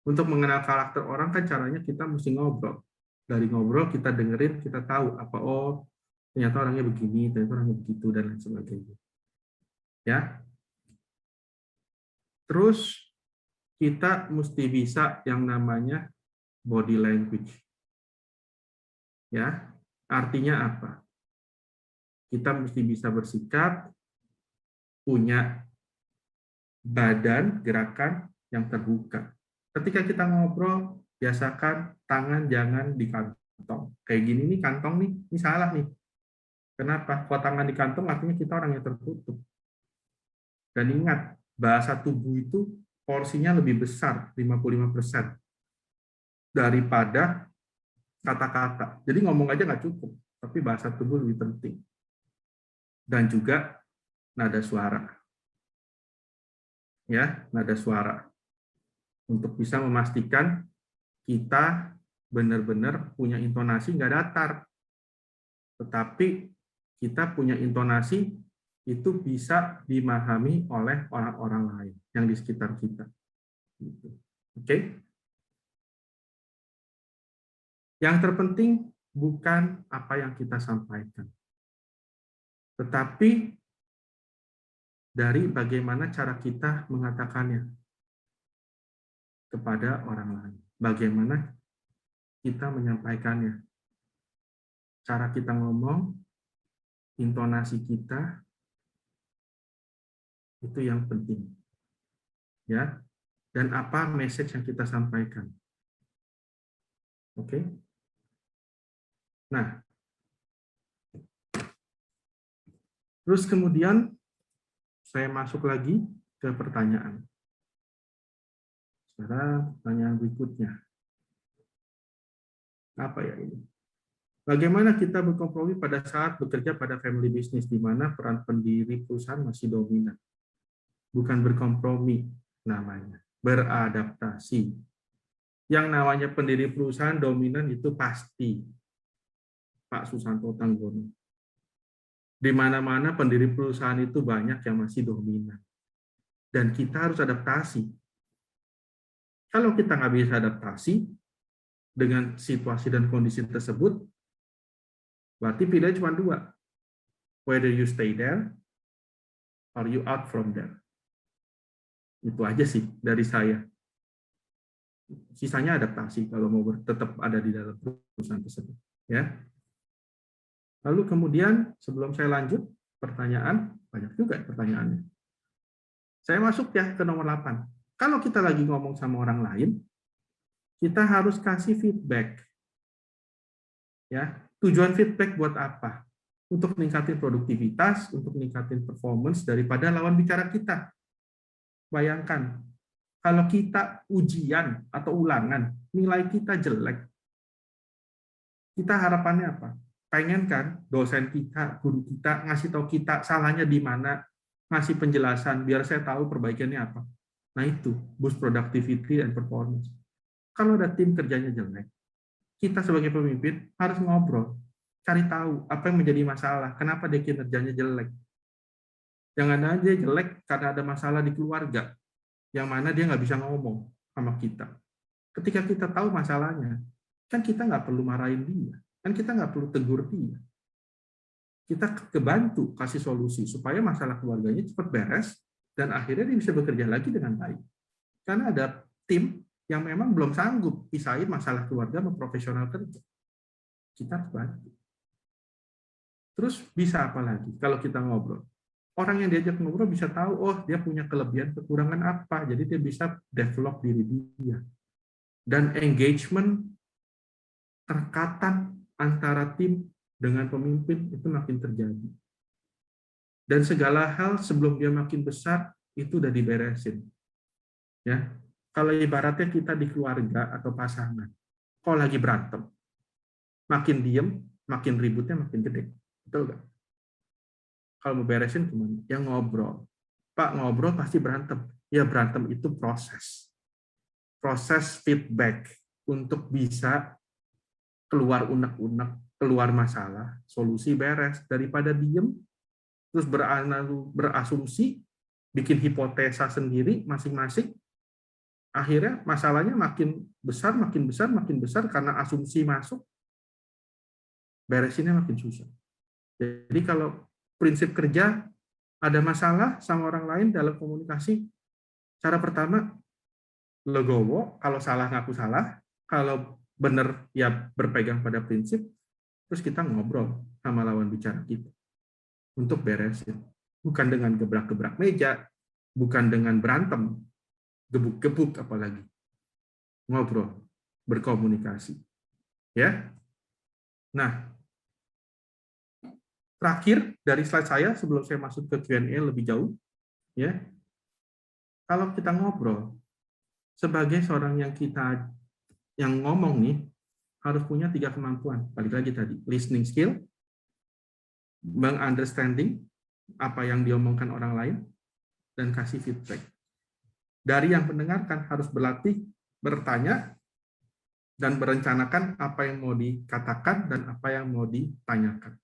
Untuk mengenal karakter orang kan caranya kita mesti ngobrol. Dari ngobrol kita dengerin, kita tahu apa ternyata orangnya begini, ternyata orangnya begitu dan lain sebagainya. Ya. Terus kita mesti bisa yang namanya body language. Ya. Artinya apa? Kita mesti bisa bersikap, punya badan gerakan yang terbuka. Ketika kita ngobrol, biasakan tangan jangan di kantong. Kayak gini nih kantong nih, ini salah nih. Kenapa? Kalau tangan di kantong artinya kita orang yang tertutup. Dan ingat, bahasa tubuh itu porsinya lebih besar, 55%, daripada kata-kata. Jadi ngomong aja nggak cukup, tapi bahasa tubuh lebih penting. Dan juga nada suara. Ya, nada suara. Untuk bisa memastikan kita benar-benar punya intonasi nggak datar. Tetapi kita punya intonasi itu bisa dimahami oleh orang-orang lain yang di sekitar kita. Oke? Yang terpenting bukan apa yang kita sampaikan, tetapi dari bagaimana cara kita mengatakannya kepada orang lain. Bagaimana kita menyampaikannya. Cara kita ngomong, intonasi kita, itu yang penting. Ya. Dan apa message yang kita sampaikan. Oke? Nah, terus kemudian saya masuk lagi ke pertanyaan. Sekarang pertanyaan berikutnya. Apa ya ini? Bagaimana kita berkompromi pada saat bekerja pada family business di mana peran pendiri perusahaan masih dominan? Bukan berkompromi namanya, beradaptasi. Yang namanya pendiri perusahaan dominan itu pasti Pak Susanto Tanggono. Di mana-mana pendiri perusahaan itu banyak yang masih dominan. Dan kita harus adaptasi. Kalau kita nggak bisa adaptasi dengan situasi dan kondisi tersebut, berarti pilihan cuma dua. Whether you stay there or you out from there. Itu aja sih dari saya. Sisanya adaptasi kalau mau tetap ada di dalam perusahaan tersebut. Ya. Lalu kemudian sebelum saya lanjut, pertanyaan, banyak juga pertanyaannya. Saya masuk ya ke nomor 8. Kalau kita lagi ngomong sama orang lain, kita harus kasih feedback. Ya, tujuan feedback buat apa? Untuk meningkatkan produktivitas, untuk meningkatkan performance daripada lawan bicara kita. Bayangkan, kalau kita ujian atau ulangan, nilai kita jelek, kita harapannya apa? Pengen kan dosen kita, guru kita ngasih tahu kita salahnya di mana, ngasih penjelasan biar saya tahu perbaikannya apa. Nah itu boost productivity and performance. Kalau ada tim kerjanya jelek, kita sebagai pemimpin harus ngobrol, cari tahu apa yang menjadi masalah, kenapa dia kinerjanya jelek. Jangan aja jelek karena ada masalah di keluarga, yang mana dia nggak bisa ngomong sama kita. Ketika kita tahu masalahnya, kan kita nggak perlu marahin dia, kan kita nggak perlu tegur dia. Kita kebantu kasih solusi supaya masalah keluarganya cepat beres dan akhirnya dia bisa bekerja lagi dengan baik. Karena ada tim yang memang belum sanggup pisahin masalah keluarga sama profesional kerja. Kita harus bantu. Terus bisa apa lagi kalau kita ngobrol? Orang yang diajak ngobrol bisa tahu, oh dia punya kelebihan, kekurangan apa, jadi dia bisa develop diri dia. Dan engagement, kerekatan antara tim dengan pemimpin itu makin terjadi. Dan segala hal sebelum dia makin besar, itu udah diberesin. Ya, kalau ibaratnya kita di keluarga atau pasangan, kalau lagi berantem, makin diem, makin ributnya makin gede. Betul nggak? Kalau mau beresin gimana? Ya ngobrol. Pak, ngobrol pasti berantem. Ya berantem itu proses. Proses feedback untuk bisa keluar unek-unek, keluar masalah, solusi beres. Daripada diem, terus berasumsi, bikin hipotesa sendiri masing-masing, akhirnya masalahnya makin besar, makin besar, makin besar karena asumsi masuk, beresinnya makin susah. Jadi kalau prinsip kerja ada masalah sama orang lain dalam komunikasi, cara pertama legowo, kalau salah ngaku salah, kalau benar ya berpegang pada prinsip, terus kita ngobrol sama lawan bicara kita untuk beresin. Bukan dengan gebrak-gebrak meja, bukan dengan berantem, gebuk-gebuk apalagi. Ngobrol, berkomunikasi. Ya. Nah, terakhir dari slide saya sebelum saya masuk ke Q&A lebih jauh, ya. Kalau kita ngobrol sebagai seorang yang ngomong nih harus punya 3 kemampuan. Balik lagi tadi, listening skill, mengunderstanding apa yang diomongkan orang lain, dan kasih feedback. Dari yang mendengarkan harus berlatih bertanya dan merencanakan apa yang mau dikatakan dan apa yang mau ditanyakan.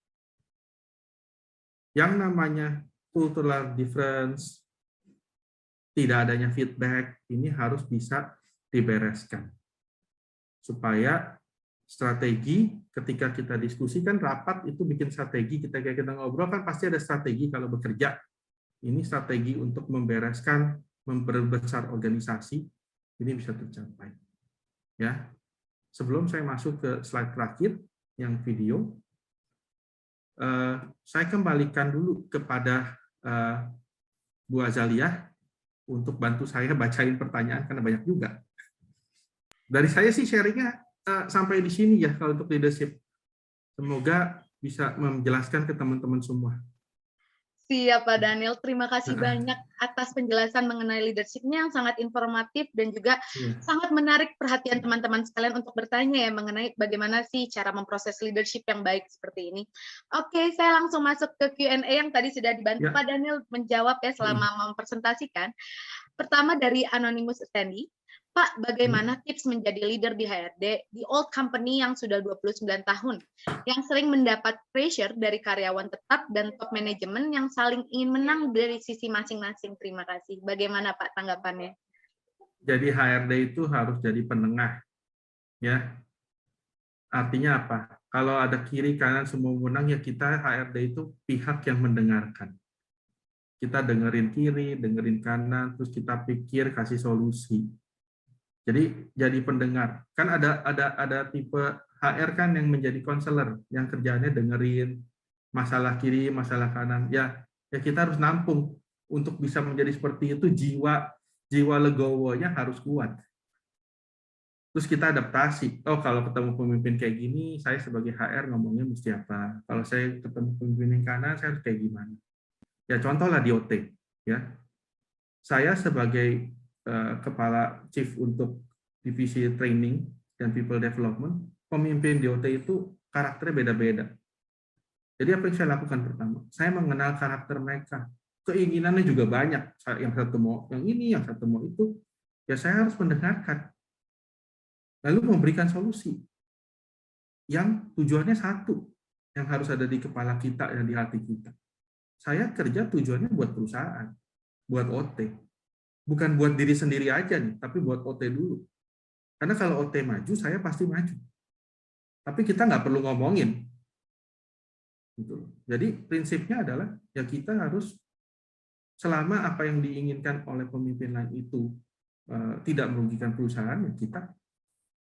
Yang namanya cultural difference, tidak adanya feedback, ini harus bisa dibereskan. Supaya strategi, ketika kita diskusikan rapat, itu bikin strategi, ketika kita ngobrol kan pasti ada strategi kalau bekerja. Ini strategi untuk membereskan, memperbesar organisasi, ini bisa tercapai. Ya. Sebelum saya masuk ke slide terakhir, yang video, saya kembalikan dulu kepada Bu Azaliah untuk bantu saya bacain pertanyaan karena banyak juga. Dari saya sih sharingnya sampai di sini ya kalau untuk leadership. Semoga bisa menjelaskan ke teman-teman semua. Siap Pak Daniel, terima kasih banyak atas penjelasan mengenai leadership-nya yang sangat informatif dan juga sangat menarik perhatian teman-teman sekalian untuk bertanya ya mengenai bagaimana sih cara memproses leadership yang baik seperti ini. Oke, saya langsung masuk ke Q&A yang tadi sudah dibantu Pak Daniel menjawab ya selama mempresentasikan. Pertama dari Anonymous Standy. Pak, bagaimana tips menjadi leader di HRD di old company yang sudah 29 tahun, yang sering mendapat pressure dari karyawan tetap dan top manajemen yang saling ingin menang dari sisi masing-masing? Terima kasih. Bagaimana Pak tanggapannya? Jadi HRD itu harus jadi penengah, ya. Artinya apa? Kalau ada kiri kanan semua menang, ya kita HRD itu pihak yang mendengarkan. Kita dengerin kiri, dengerin kanan, terus kita pikir kasih solusi. Jadi jadi pendengar. Kan ada tipe HR kan yang menjadi konselor, yang kerjanya dengerin masalah kiri, masalah kanan. Ya kita harus nampung untuk bisa menjadi seperti itu jiwa jiwa legowonya harus kuat. Terus kita adaptasi. Oh, kalau ketemu pemimpin kayak gini, saya sebagai HR ngomongnya mesti apa? Kalau saya ketemu pemimpin yang kanan, saya harus kayak gimana? Ya contoh lah di OT. Ya, saya sebagai kepala chief untuk divisi training dan people development, pemimpin di OT itu karakternya beda-beda. Jadi apa yang saya lakukan pertama? Saya mengenal karakter mereka. Keinginannya juga banyak. Yang satu mau yang ini, yang satu mau itu. Ya saya harus mendengarkan. Lalu memberikan solusi yang tujuannya satu, yang harus ada di kepala kita dan di hati kita. Saya kerja tujuannya buat perusahaan, buat OT. Bukan buat diri sendiri aja nih, tapi buat OT dulu. Karena kalau OT maju, saya pasti maju. Tapi kita nggak perlu ngomongin. Gitu. Jadi prinsipnya adalah ya kita harus selama apa yang diinginkan oleh pemimpin lain itu tidak merugikan perusahaan, ya kita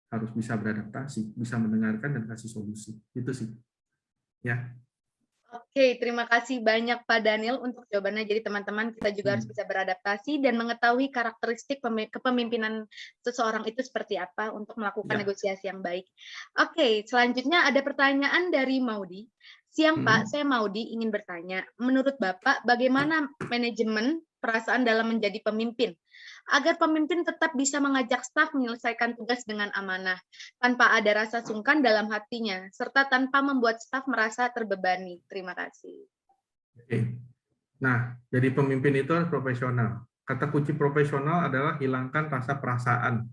harus bisa beradaptasi, bisa mendengarkan dan kasih solusi. Itu sih. Ya. Oke, terima kasih banyak Pak Daniel untuk jawabannya. Jadi teman-teman kita juga harus bisa beradaptasi dan mengetahui karakteristik kepemimpinan seseorang itu seperti apa untuk melakukan negosiasi yang baik. Oke, selanjutnya ada pertanyaan dari Maudi. Siang Pak, saya Maudi ingin bertanya, menurut Bapak bagaimana manajemen perasaan dalam menjadi pemimpin? Agar pemimpin tetap bisa mengajak staf menyelesaikan tugas dengan amanah, tanpa ada rasa sungkan dalam hatinya, serta tanpa membuat staf merasa terbebani. Terima kasih. Oke. Nah, jadi pemimpin itu harus profesional. Kata kunci profesional adalah hilangkan rasa perasaan.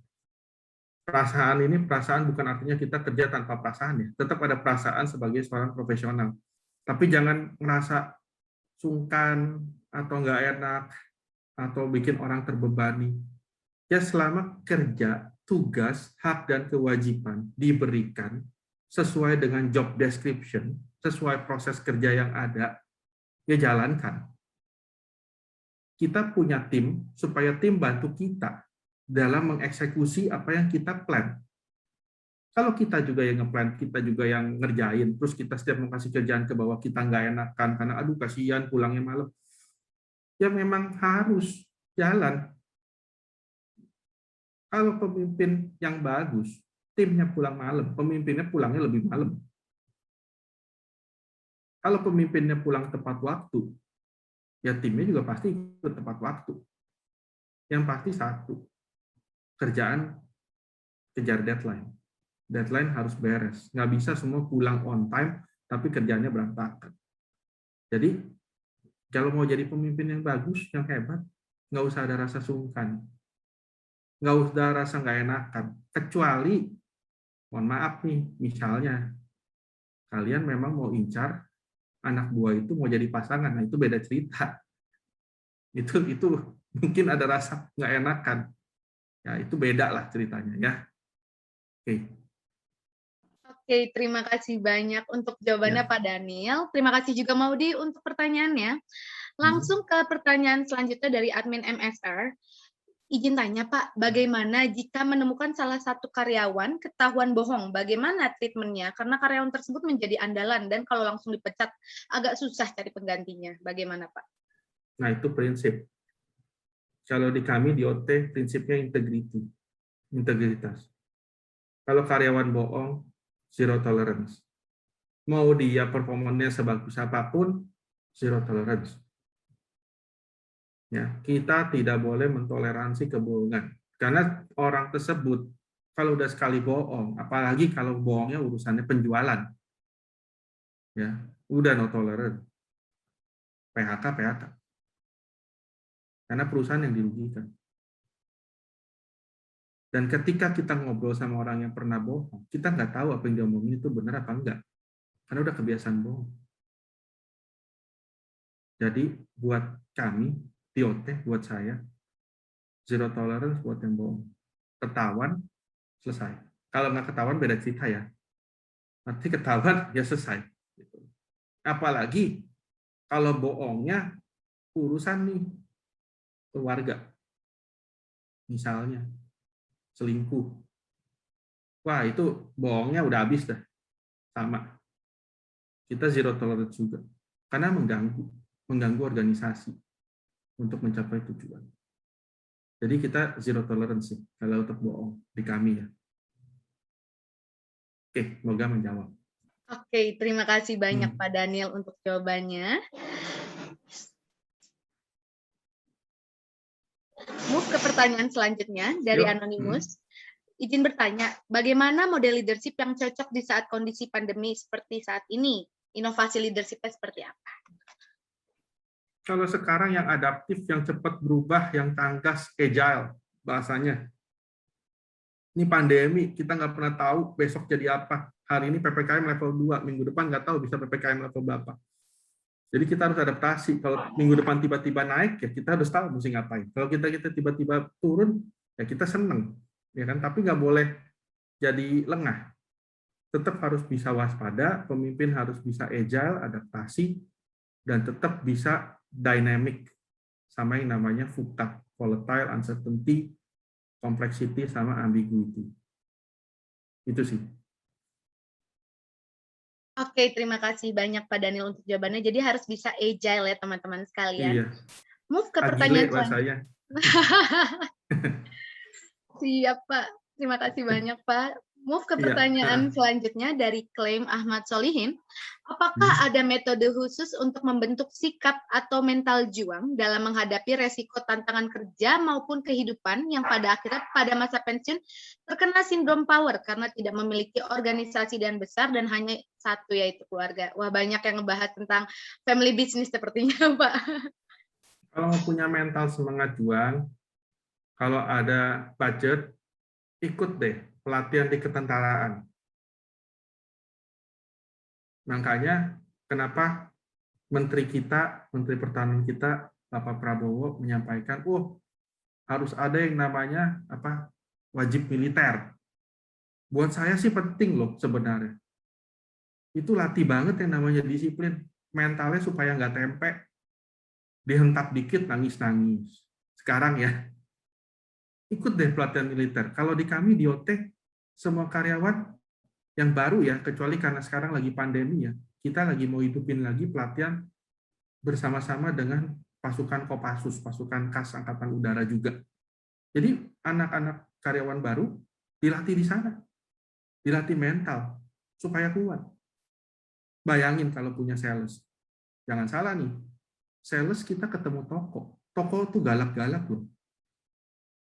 Perasaan ini, perasaan bukan artinya kita kerja tanpa perasaan ya. Tetap ada perasaan sebagai seorang profesional. Tapi jangan merasa sungkan atau nggak enak atau bikin orang terbebani. Ya selama kerja, tugas, hak dan kewajiban diberikan sesuai dengan job description, sesuai proses kerja yang ada, ya jalankan. Kita punya tim supaya tim bantu kita dalam mengeksekusi apa yang kita plan. Kalau kita juga yang ngeplan, kita juga yang ngerjain, terus kita setiap mau kasih kerjaan ke bawah kita nggak enakan karena aduh kasihan pulangnya malam, ya memang harus jalan. Kalau pemimpin yang bagus, timnya pulang malam, pemimpinnya pulangnya lebih malam. Kalau pemimpinnya pulang tepat waktu, ya timnya juga pasti ikut tepat waktu. Yang pasti satu, kerjaan kejar deadline. Deadline harus beres. Nggak bisa semua pulang on time, tapi kerjanya berantakan. Jadi, kalau mau jadi pemimpin yang bagus, yang hebat, nggak usah ada rasa sungkan. Nggak usah rasa nggak enakan. Kecuali, mohon maaf nih, misalnya, kalian memang mau incar, anak buah itu mau jadi pasangan, nah itu beda cerita. Itu mungkin ada rasa nggak enakan. Ya, itu beda lah ceritanya ya. Oke. Oke, terima kasih banyak untuk jawabannya Ya. Pak Daniel. Terima kasih juga Maudi untuk pertanyaannya. Langsung ke pertanyaan selanjutnya dari admin MSR. Izin tanya Pak, bagaimana jika menemukan salah satu karyawan ketahuan bohong? Bagaimana treatmentnya? Karena karyawan tersebut menjadi andalan dan kalau langsung dipecat agak susah cari penggantinya. Bagaimana Pak? Nah, itu prinsip. Kalau di kami di OT prinsipnya integritas. Kalau karyawan bohong, zero tolerance. Mau dia performanya sebagus apapun, zero tolerance. Ya, kita tidak boleh mentoleransi kebohongan. Karena orang tersebut kalau udah sekali bohong, apalagi kalau bohongnya urusannya penjualan, ya udah no tolerance, PHK PHK. Karena perusahaan yang dirugikan. Dan ketika kita ngobrol sama orang yang pernah bohong, kita nggak tahu apa yang dia omongin itu benar apa enggak. Karena udah kebiasaan bohong. Jadi buat kami, TOT, buat saya, zero tolerance buat yang bohong. Ketahuan, selesai. Kalau nggak ketahuan, beda cerita ya. Nanti ketahuan, ya selesai. Apalagi kalau bohongnya urusan nih, keluarga. Misalnya, selingkuh. Wah, itu bohongnya udah habis dah. Sama. Kita zero tolerance juga. Karena mengganggu organisasi untuk mencapai tujuan. Jadi kita zero tolerance sih kalau untuk bohong di kami ya. Oke, semoga menjawab. Oke, terima kasih banyak Pak Daniel untuk jawabannya. Move ke pertanyaan selanjutnya dari Anonymous. Izin bertanya, bagaimana model leadership yang cocok di saat kondisi pandemi seperti saat ini? Inovasi leadership-nya seperti apa? Kalau sekarang yang adaptif, yang cepat berubah, yang tangkas, agile bahasanya. Ini pandemi, kita nggak pernah tahu besok jadi apa. Hari ini PPKM level 2, minggu depan nggak tahu bisa PPKM level berapa. Jadi kita harus adaptasi. Kalau minggu depan tiba-tiba naik, ya kita harus tahu mesti ngapain. Kalau kita tiba-tiba turun, ya kita seneng, ya kan? Tapi nggak boleh jadi lengah. Tetap harus bisa waspada, pemimpin harus bisa agile, adaptasi, dan tetap bisa dynamic, sama yang namanya VUCA, volatile, uncertainty, complexity, sama ambiguity. Itu sih. Oke, terima kasih banyak Pak Daniel untuk jawabannya. Jadi harus bisa agile ya teman-teman sekalian. Iya. Move ke pertanyaan selanjutnya. Siap Pak, terima kasih banyak Pak. Move ke pertanyaan selanjutnya dari klaim Ahmad Solihin. Apakah ada metode khusus untuk membentuk sikap atau mental juang dalam menghadapi resiko tantangan kerja maupun kehidupan yang pada akhirnya pada masa pensiun terkena sindrom power karena tidak memiliki organisasi dan besar dan hanya satu yaitu keluarga? Wah, banyak yang ngebahas tentang family business sepertinya Pak. Kalau punya mental semangat juang, kalau ada budget, ikut deh pelatihan di ketentaraan. Makanya kenapa Menteri Pertahanan kita, Bapak Prabowo menyampaikan, harus ada yang namanya wajib militer. Buat saya sih penting loh sebenarnya. Itu latih banget yang namanya disiplin. Mentalnya supaya nggak tempe, dihentak dikit nangis-nangis. Sekarang ya, ikut deh pelatihan militer. Kalau di kami di OT, semua karyawan yang baru ya, kecuali karena sekarang lagi pandemi ya, kita lagi mau hidupin lagi pelatihan bersama-sama dengan pasukan Kopassus, pasukan KAS Angkatan Udara juga. Jadi anak-anak karyawan baru dilatih di sana, dilatih mental supaya kuat. Bayangin kalau punya sales, jangan salah nih, sales kita ketemu toko tuh galak-galak loh.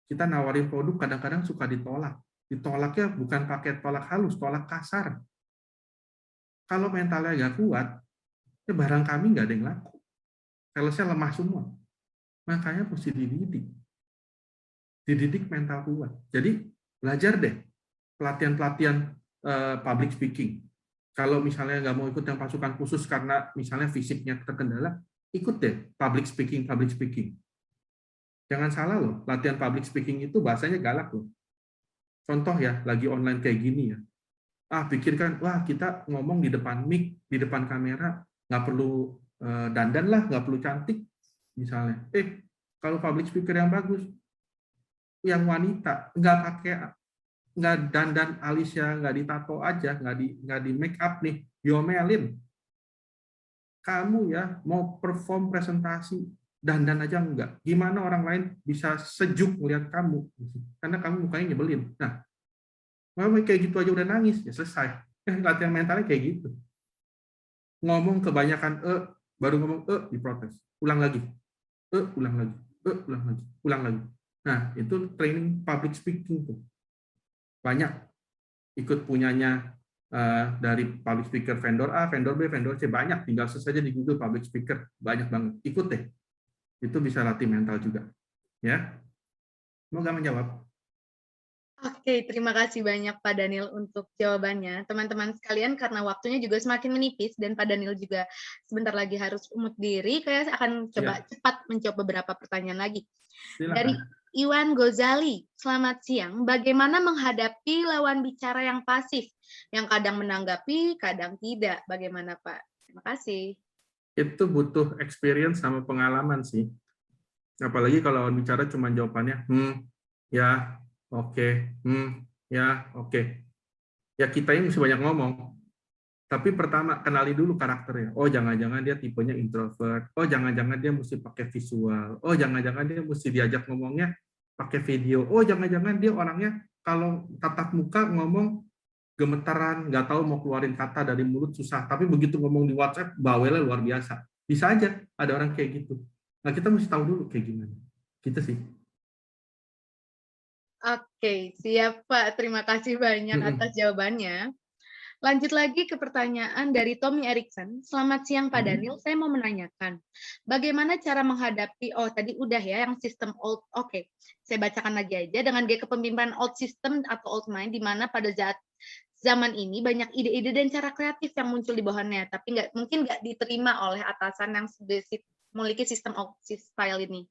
Kita nawarin produk kadang-kadang suka ditolak. Ditolaknya bukan pakai tolak halus, tolak kasar. Kalau mentalnya nggak kuat, ya barang kami nggak ada yang laku. Salesnya lemah semua. Makanya mesti dididik. Dididik mental kuat. Jadi belajar deh pelatihan-pelatihan public speaking. Kalau misalnya nggak mau ikut yang pasukan khusus karena misalnya fisiknya terkendala, ikut deh public speaking. Jangan salah loh, latihan public speaking itu bahasanya galak loh. Contoh ya, lagi online kayak gini ya. Pikirkan, kita ngomong di depan mic, di depan kamera, nggak perlu dandan lah, nggak perlu cantik, misalnya. Kalau public speaker yang bagus, yang wanita, nggak dandan alisnya, nggak ditato aja, nggak di make up nih, diomelin. Kamu ya mau perform presentasi, dandan aja enggak. Gimana orang lain bisa sejuk melihat kamu? Karena kamu mukanya nyebelin. Nah, kayak gitu aja udah nangis, ya selesai. Latihan mentalnya kayak gitu. Ngomong kebanyakan baru ngomong diprotes. Ulang lagi. Ulang lagi. Ulang lagi. Nah, itu training public speaking tuh. Banyak ikut punyanya dari public speaker vendor A, vendor B, vendor C, banyak. Tinggal saja di Google public speaker, banyak banget. Ikut deh. Itu bisa latih mental juga. Ya. Semoga menjawab. Oke, terima kasih banyak Pak Daniel untuk jawabannya. Teman-teman sekalian, karena waktunya juga semakin menipis dan Pak Daniel juga sebentar lagi harus umut diri, saya akan coba cepat menjawab beberapa pertanyaan lagi. Silakan. Dari Iwan Gozali, selamat siang. Bagaimana menghadapi lawan bicara yang pasif, yang kadang menanggapi, kadang tidak? Bagaimana Pak? Terima kasih. Itu butuh experience sama pengalaman sih. Apalagi kalau lawan bicara cuma jawabannya, ya, oke, ya, oke. Ya kita ini mesti banyak ngomong. Tapi pertama, kenali dulu karakternya. Oh, jangan-jangan dia tipenya introvert. Oh, jangan-jangan dia mesti pakai visual. Oh, jangan-jangan dia mesti diajak ngomongnya pakai video. Oh, jangan-jangan dia orangnya kalau tatap muka ngomong gemetaran, nggak tahu mau keluarin kata dari mulut susah. Tapi begitu ngomong di WhatsApp, bawelnya luar biasa. Bisa aja ada orang kayak gitu. Nah, kita mesti tahu dulu kayak gimana. Gitu sih. Oke, siap Pak. Terima kasih banyak atas jawabannya. Lanjut lagi ke pertanyaan dari Tommy Erikson. Selamat siang Pak Daniel, saya mau menanyakan, bagaimana cara menghadapi, tadi udah ya, yang sistem old, oke. Saya bacakan lagi aja, dengan gaya kepemimpinan old system atau old mind, di mana pada zaman ini banyak ide-ide dan cara kreatif yang muncul di bawahannya, tapi mungkin nggak diterima oleh atasan yang memiliki sistem old style ini.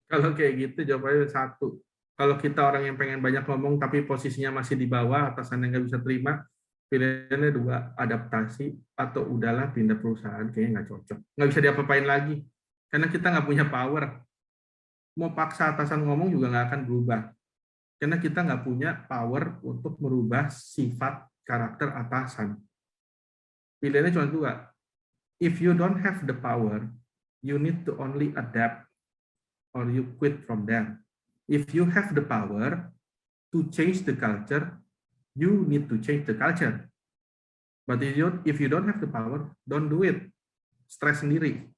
Kalau kayak gitu jawabannya satu. Kalau kita orang yang pengen banyak ngomong tapi posisinya masih di bawah, atasannya nggak bisa terima, pilihannya dua, adaptasi atau udahlah pindah perusahaan, kayaknya nggak cocok. Nggak bisa diapa-apain lagi, karena kita nggak punya power. Mau paksa atasan ngomong juga nggak akan berubah. Karena kita nggak punya power untuk merubah sifat karakter atasan. Pilihannya cuma dua. If you don't have the power, you need to only adapt or you quit from them. If you have the power to change the culture, you need to change the culture. But if you don't have the power, don't do it. Stres sendiri.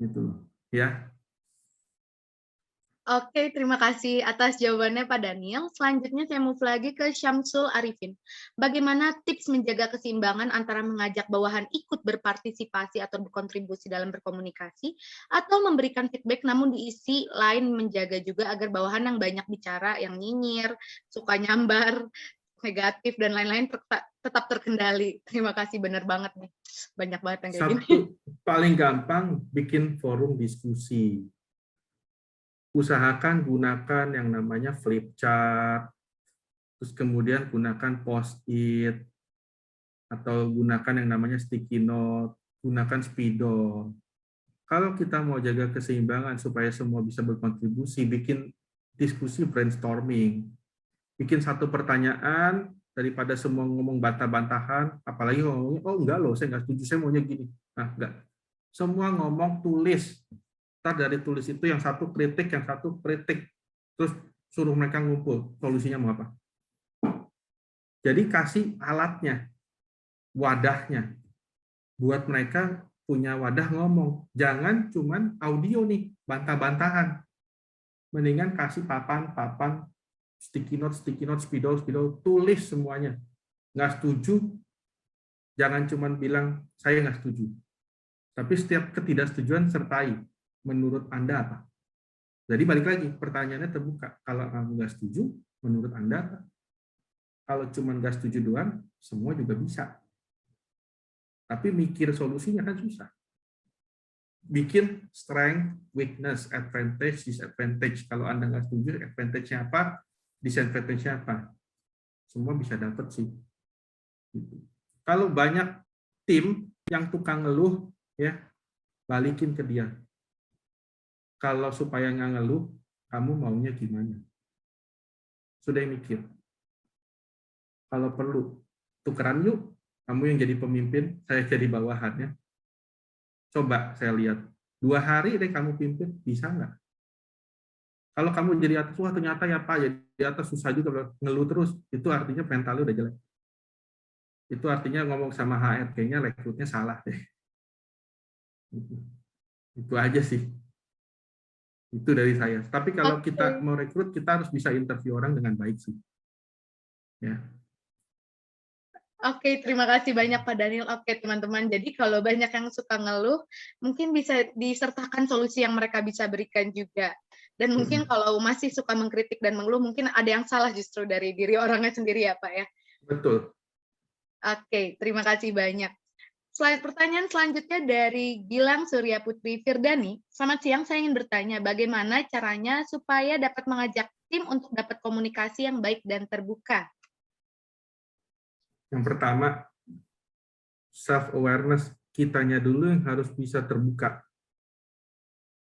Gitu. Ya. Oke, terima kasih atas jawabannya Pak Daniel. Selanjutnya saya move lagi ke Syamsul Arifin. Bagaimana tips menjaga keseimbangan antara mengajak bawahan ikut berpartisipasi atau berkontribusi dalam berkomunikasi, atau memberikan feedback namun diisi lain menjaga juga agar bawahan yang banyak bicara, yang nyinyir, suka nyambar, negatif, dan lain-lain tetap terkendali. Terima kasih, benar banget nih. Banyak banget yang kayak gini. Satu, paling gampang bikin forum diskusi. Usahakan gunakan yang namanya flip chart, terus kemudian gunakan post-it, atau gunakan yang namanya sticky note, gunakan spidol. Kalau kita mau jaga keseimbangan supaya semua bisa berkontribusi, bikin diskusi brainstorming. Bikin satu pertanyaan, daripada semua ngomong bantah-bantahan, apalagi ngomongnya, oh enggak loh, saya nggak setuju, saya maunya gini. Nah, enggak. Semua ngomong tulis. Dari tulis itu yang satu kritik, terus suruh mereka ngumpul, solusinya mau apa. Jadi kasih alatnya, wadahnya, buat mereka punya wadah ngomong. Jangan cuman audio nih, bantah-bantahan. Mendingan kasih papan, sticky note, spidol, tulis semuanya. Nggak setuju, jangan cuman bilang, saya nggak setuju. Tapi setiap ketidaksetujuan sertai. Menurut Anda apa? Jadi balik lagi, pertanyaannya terbuka. Kalau kamu nggak setuju, menurut Anda apa? Kalau cuma nggak setuju doang, semua juga bisa. Tapi mikir solusinya kan susah. Bikin strength, weakness, advantage, disadvantage. Kalau Anda nggak setuju, advantage-nya apa? Disadvantage-nya apa? Semua bisa dapat sih. Kalau banyak tim yang tukang ngeluh, ya balikin ke dia. Kalau supaya nggak ngeluh, kamu maunya gimana? Sudah mikir. Kalau perlu, tukeran yuk. Kamu yang jadi pemimpin, saya jadi bawahannya. Coba saya lihat. 2 hari deh kamu pimpin, bisa nggak? Kalau kamu jadi atas, wah ternyata ya Pak, jadi atas susah juga, ngeluh terus. Itu artinya mentalnya udah jelek. Itu artinya ngomong sama HR, kayaknya rekrutnya salah deh. Itu aja sih. Itu dari saya. Tapi kalau kita mau rekrut, kita harus bisa interview orang dengan baik sih. Ya. Oke, terima kasih banyak Pak Daniel. Oke, teman-teman. Jadi kalau banyak yang suka ngeluh, mungkin bisa disertakan solusi yang mereka bisa berikan juga. Dan mungkin kalau masih suka mengkritik dan mengeluh, mungkin ada yang salah justru dari diri orangnya sendiri ya Pak ya. Betul. Oke, terima kasih banyak. Pertanyaan selanjutnya dari Gilang Surya Putri Firdani. Selamat siang, saya ingin bertanya bagaimana caranya supaya dapat mengajak tim untuk dapat komunikasi yang baik dan terbuka. Yang pertama, self-awareness kitanya dulu yang harus bisa terbuka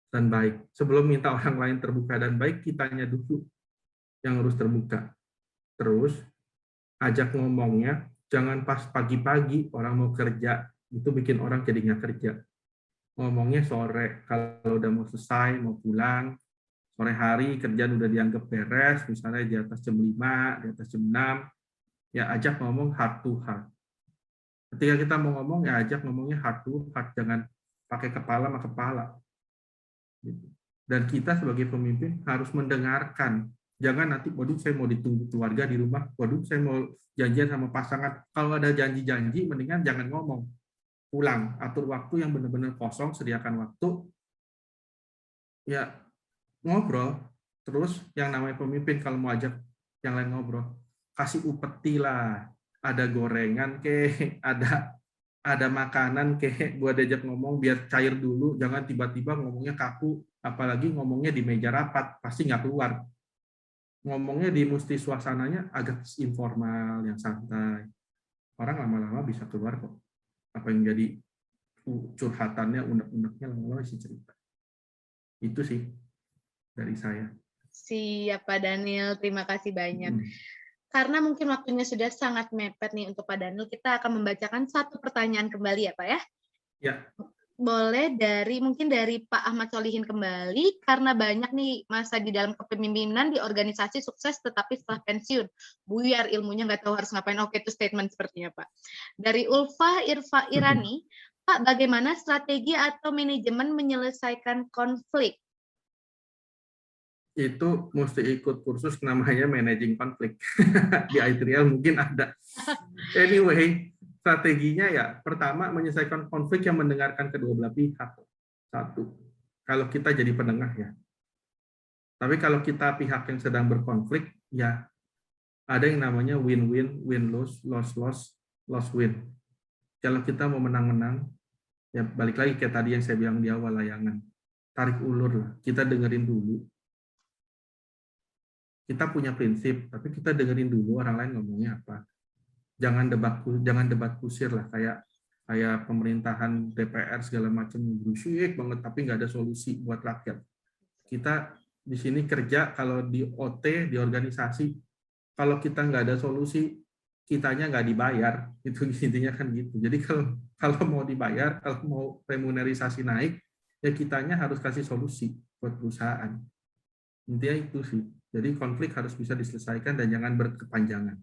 dan baik. Sebelum minta orang lain terbuka dan baik, kitanya dulu yang harus terbuka. Terus, ajak ngomongnya, jangan pas pagi-pagi orang mau kerja, itu bikin orang jadi nggak kerja. Ngomongnya sore, kalau udah mau selesai, mau pulang, sore hari kerjaan udah dianggap beres, misalnya di atas jam 5, di atas jam 6, ya ajak ngomong heart to heart. Ketika kita mau ngomong, ya ajak ngomongnya heart to heart, jangan pakai kepala sama kepala. Dan kita sebagai pemimpin harus mendengarkan. Jangan nanti, waduh saya mau ditunggu keluarga di rumah, waduh saya mau janjian sama pasangan. Kalau ada janji-janji, mendingan jangan ngomong. Pulang, atur waktu yang benar-benar kosong, sediakan waktu, ya ngobrol. Terus yang namanya pemimpin kalau mau ajak yang lain ngobrol, kasih upeti lah. Ada gorengan ada makanan buat diajak ngomong biar cair dulu, jangan tiba-tiba ngomongnya kaku, apalagi ngomongnya di meja rapat, pasti nggak keluar. Ngomongnya mesti suasananya agak informal, yang santai. Orang lama-lama bisa keluar kok. Apa yang jadi curhatannya, unek-uneknya lama-lama isi cerita. Itu sih dari saya. Siap Pak Daniel, terima kasih banyak. Karena mungkin waktunya sudah sangat mepet nih untuk Pak Daniel, kita akan membacakan satu pertanyaan kembali ya Pak ya? Ya. Boleh mungkin dari Pak Ahmad Solihin kembali, karena banyak nih masa di dalam kepemimpinan di organisasi sukses tetapi setelah pensiun, buyar ilmunya nggak tahu harus ngapain. Oke, itu statement sepertinya Pak. Dari Ulfa Irani, Pak, bagaimana strategi atau manajemen menyelesaikan konflik? Itu mesti ikut kursus namanya managing konflik. Di I3L mungkin ada. Anyway, strateginya ya, pertama menyelesaikan konflik yang mendengarkan kedua belah pihak. Satu, kalau kita jadi penengah ya. Tapi kalau kita pihak yang sedang berkonflik, ya ada yang namanya win-win, win-lose, loss-loss, loss-win. Kalau kita mau menang-menang, ya balik lagi kayak tadi yang saya bilang di awal layangan. Tarik ulur lah, kita dengerin dulu. Kita punya prinsip, tapi kita dengerin dulu orang lain ngomongnya apa. Jangan debat kusir lah, kayak pemerintahan DPR segala macam berusik banget, tapi nggak ada solusi buat rakyat. Kita di sini kerja, kalau di OT, di organisasi, kalau kita nggak ada solusi, kitanya nggak dibayar. Itu intinya kan gitu. Jadi kalau mau dibayar, kalau mau remunerisasi naik, ya kitanya harus kasih solusi buat perusahaan. Intinya itu sih. Jadi konflik harus bisa diselesaikan dan jangan berkepanjangan.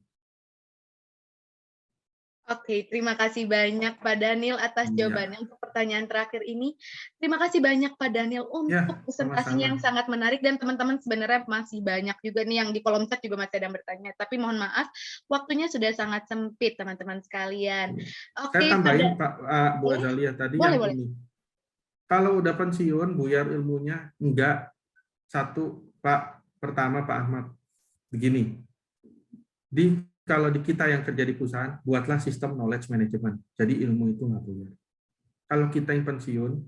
Oke, terima kasih banyak Pak Daniel atas jawabannya untuk pertanyaan terakhir ini. Terima kasih banyak Pak Daniel untuk presentasinya yang sangat menarik, dan teman-teman sebenarnya masih banyak juga nih yang di kolom chat juga masih ada yang bertanya. Tapi mohon maaf, waktunya sudah sangat sempit teman-teman sekalian. Oke, saya tambahin Pak Bu Azalia tadi boleh. Ini. Kalau udah pensiun, buyar ilmunya enggak. Satu, Pak, pertama Pak Ahmad, begini. Kalau di kita yang kerja di perusahaan, buatlah sistem knowledge management. Jadi ilmu itu nggak buyar. Kalau kita yang pensiun,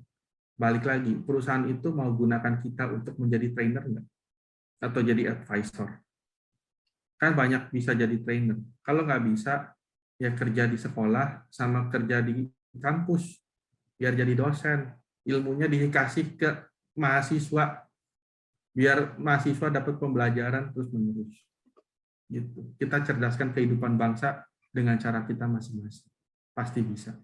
balik lagi, perusahaan itu mau gunakan kita untuk menjadi trainer nggak? Atau jadi advisor? Kan banyak bisa jadi trainer. Kalau nggak bisa, ya kerja di sekolah sama kerja di kampus, biar jadi dosen. Ilmunya dikasih ke mahasiswa, biar mahasiswa dapat pembelajaran terus-menerus. Gitu. Kita cerdaskan kehidupan bangsa dengan cara kita masing-masing. Pasti bisa.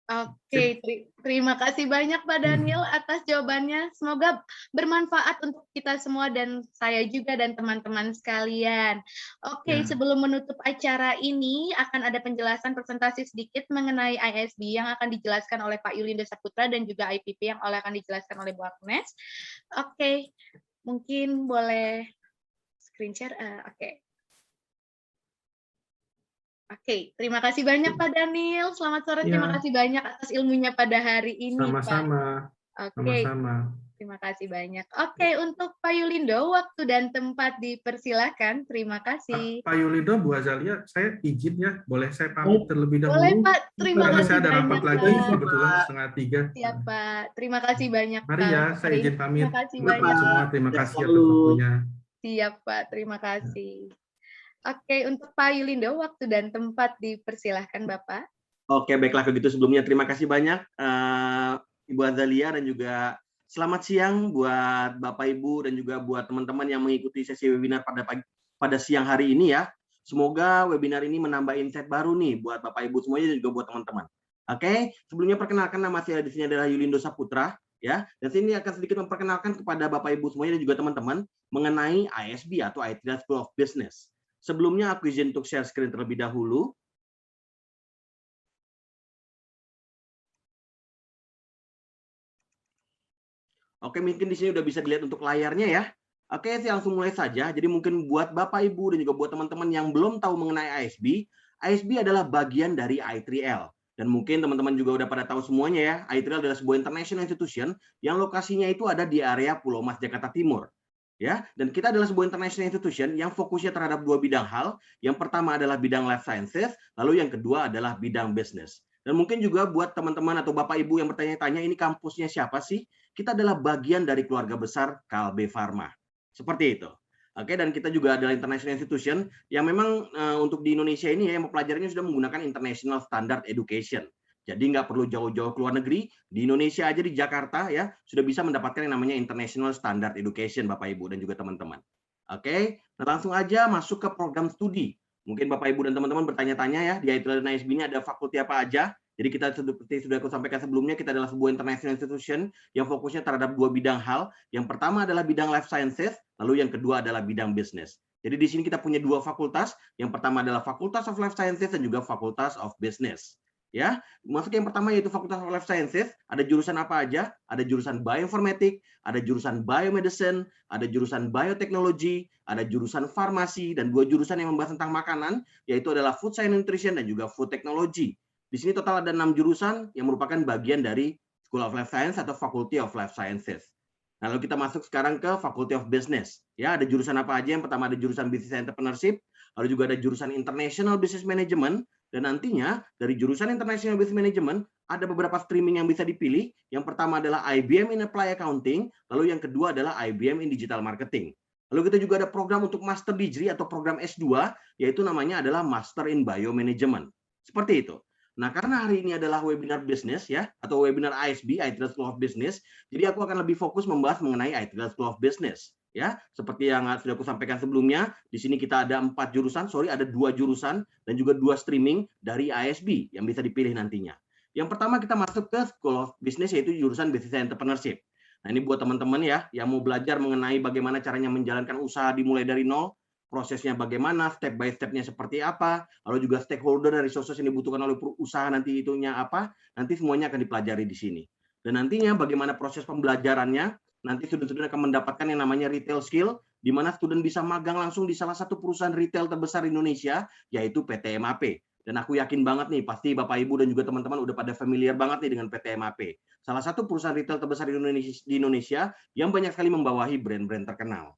Oke, terima kasih banyak Pak Daniel atas jawabannya. Semoga bermanfaat untuk kita semua dan saya juga dan teman-teman sekalian. Oke, sebelum menutup acara ini akan ada penjelasan presentasi sedikit mengenai ISB yang akan dijelaskan oleh Pak Yulindo Saputra dan juga IPP yang akan dijelaskan oleh Bu Agnes. Oke, mungkin boleh screen share. Oke, terima kasih banyak Pak Daniel. Selamat sore, terima kasih banyak atas ilmunya pada hari ini. Sama-sama. Oke, terima kasih banyak. Oke, untuk Pak Yulindo, waktu dan tempat dipersilakan. Terima kasih. Pak Yulindo, Bu Azalia, saya izin ya, boleh saya pamit terlebih dahulu? Boleh Pak, terima kasih. Karena saya ada rapat lagi, kebetulan 2:30. Siap Pak, terima kasih banyak Pak. Mari ya, saya izin pamit. Terima kasih banyak. Semua, terima kasih atas waktunya. Siap Pak, terima kasih. Oke, untuk Pak Yulindo, waktu dan tempat dipersilahkan Bapak. Oke, baiklah begitu sebelumnya. Terima kasih banyak Ibu Azalia dan juga selamat siang buat Bapak Ibu dan juga buat teman-teman yang mengikuti sesi webinar pada siang hari ini ya. Semoga webinar ini menambah insight baru nih buat Bapak Ibu semuanya dan juga buat teman-teman. Oke, sebelumnya perkenalkan nama saya di sini adalah Yulindo Saputra. ya. Dan sini akan sedikit memperkenalkan kepada Bapak Ibu semuanya dan juga teman-teman mengenai ISB atau ITL School of Business. Sebelumnya aku izin untuk share screen terlebih dahulu. Oke, mungkin di sini udah bisa dilihat untuk layarnya ya. Oke, saya langsung mulai saja. Jadi mungkin buat Bapak Ibu dan juga buat teman-teman yang belum tahu mengenai ISB, ISB adalah bagian dari I3L. Dan mungkin teman-teman juga udah pada tahu semuanya ya, I3L adalah sebuah international institution yang lokasinya itu ada di area Pulau Mas, Jakarta Timur. Ya, dan kita adalah sebuah international institution yang fokusnya terhadap dua bidang hal. Yang pertama adalah bidang life sciences, lalu yang kedua adalah bidang business. Dan mungkin juga buat teman-teman atau Bapak Ibu yang bertanya-tanya, ini kampusnya siapa sih? Kita adalah bagian dari keluarga besar Kalbe Pharma. Seperti itu. Oke, dan kita juga adalah international institution yang memang untuk di Indonesia ini ya, yang mempelajarinya sudah menggunakan international standard education. Jadi nggak perlu jauh-jauh ke luar negeri, di Indonesia aja di Jakarta ya sudah bisa mendapatkan yang namanya international standard education Bapak Ibu dan juga teman-teman. Oke, nah langsung aja masuk ke program studi. Mungkin Bapak Ibu dan teman-teman bertanya-tanya ya, di ITL dan ISB ini ada fakulti apa aja. Jadi kita seperti sudah aku sampaikan sebelumnya, kita adalah sebuah international institution yang fokusnya terhadap dua bidang hal. Yang pertama adalah bidang life sciences, lalu yang kedua adalah bidang business. Jadi di sini kita punya dua fakultas. Yang pertama adalah Fakultas of Life Sciences dan juga Fakultas of Business. Ya, masuk yang pertama yaitu Fakultas of Life Sciences. Ada jurusan apa aja? Ada jurusan bioinformatik, ada jurusan biomedicine, ada jurusan bioteknologi, ada jurusan farmasi, dan dua jurusan yang membahas tentang makanan, yaitu adalah food science nutrition dan juga food technology. Di sini total ada 6 jurusan yang merupakan bagian dari School of Life Science atau Faculty of Life Sciences. Nah, lalu kita masuk sekarang ke Faculty of Business. Ya, ada jurusan apa aja? Yang pertama ada jurusan Business Entrepreneurship, lalu juga ada jurusan International Business Management, dan nantinya dari jurusan International Business Management ada beberapa streaming yang bisa dipilih. Yang pertama adalah IBM in Applied Accounting, lalu yang kedua adalah IBM in Digital Marketing. Lalu kita juga ada program untuk Master Degree atau program S2, yaitu namanya adalah Master in Biomanagement. Seperti itu. Nah, karena hari ini adalah webinar bisnis ya, atau webinar ISB, ITL School of Business, jadi aku akan lebih fokus membahas mengenai ITL School of Business. Ya, seperti yang sudah aku sampaikan sebelumnya, di sini kita ada 4 jurusan, ada 2 jurusan dan juga 2 streaming dari ISB yang bisa dipilih nantinya. Yang pertama kita masuk ke School of Business, yaitu jurusan Business Entrepreneurship. Nah, ini buat teman-teman ya, yang mau belajar mengenai bagaimana caranya menjalankan usaha dimulai dari nol, prosesnya bagaimana, step by step-nya seperti apa, lalu juga stakeholder dan resources yang dibutuhkan oleh usaha nanti itunya apa, nanti semuanya akan dipelajari di sini. Dan nantinya bagaimana proses pembelajarannya, nanti student-student akan mendapatkan yang namanya retail skill, di mana student bisa magang langsung di salah satu perusahaan retail terbesar di Indonesia, yaitu PT MAP. Dan aku yakin banget nih, pasti Bapak Ibu dan juga teman-teman udah pada familiar banget nih dengan PT MAP. Salah satu perusahaan retail terbesar di Indonesia yang banyak sekali membawahi brand-brand terkenal.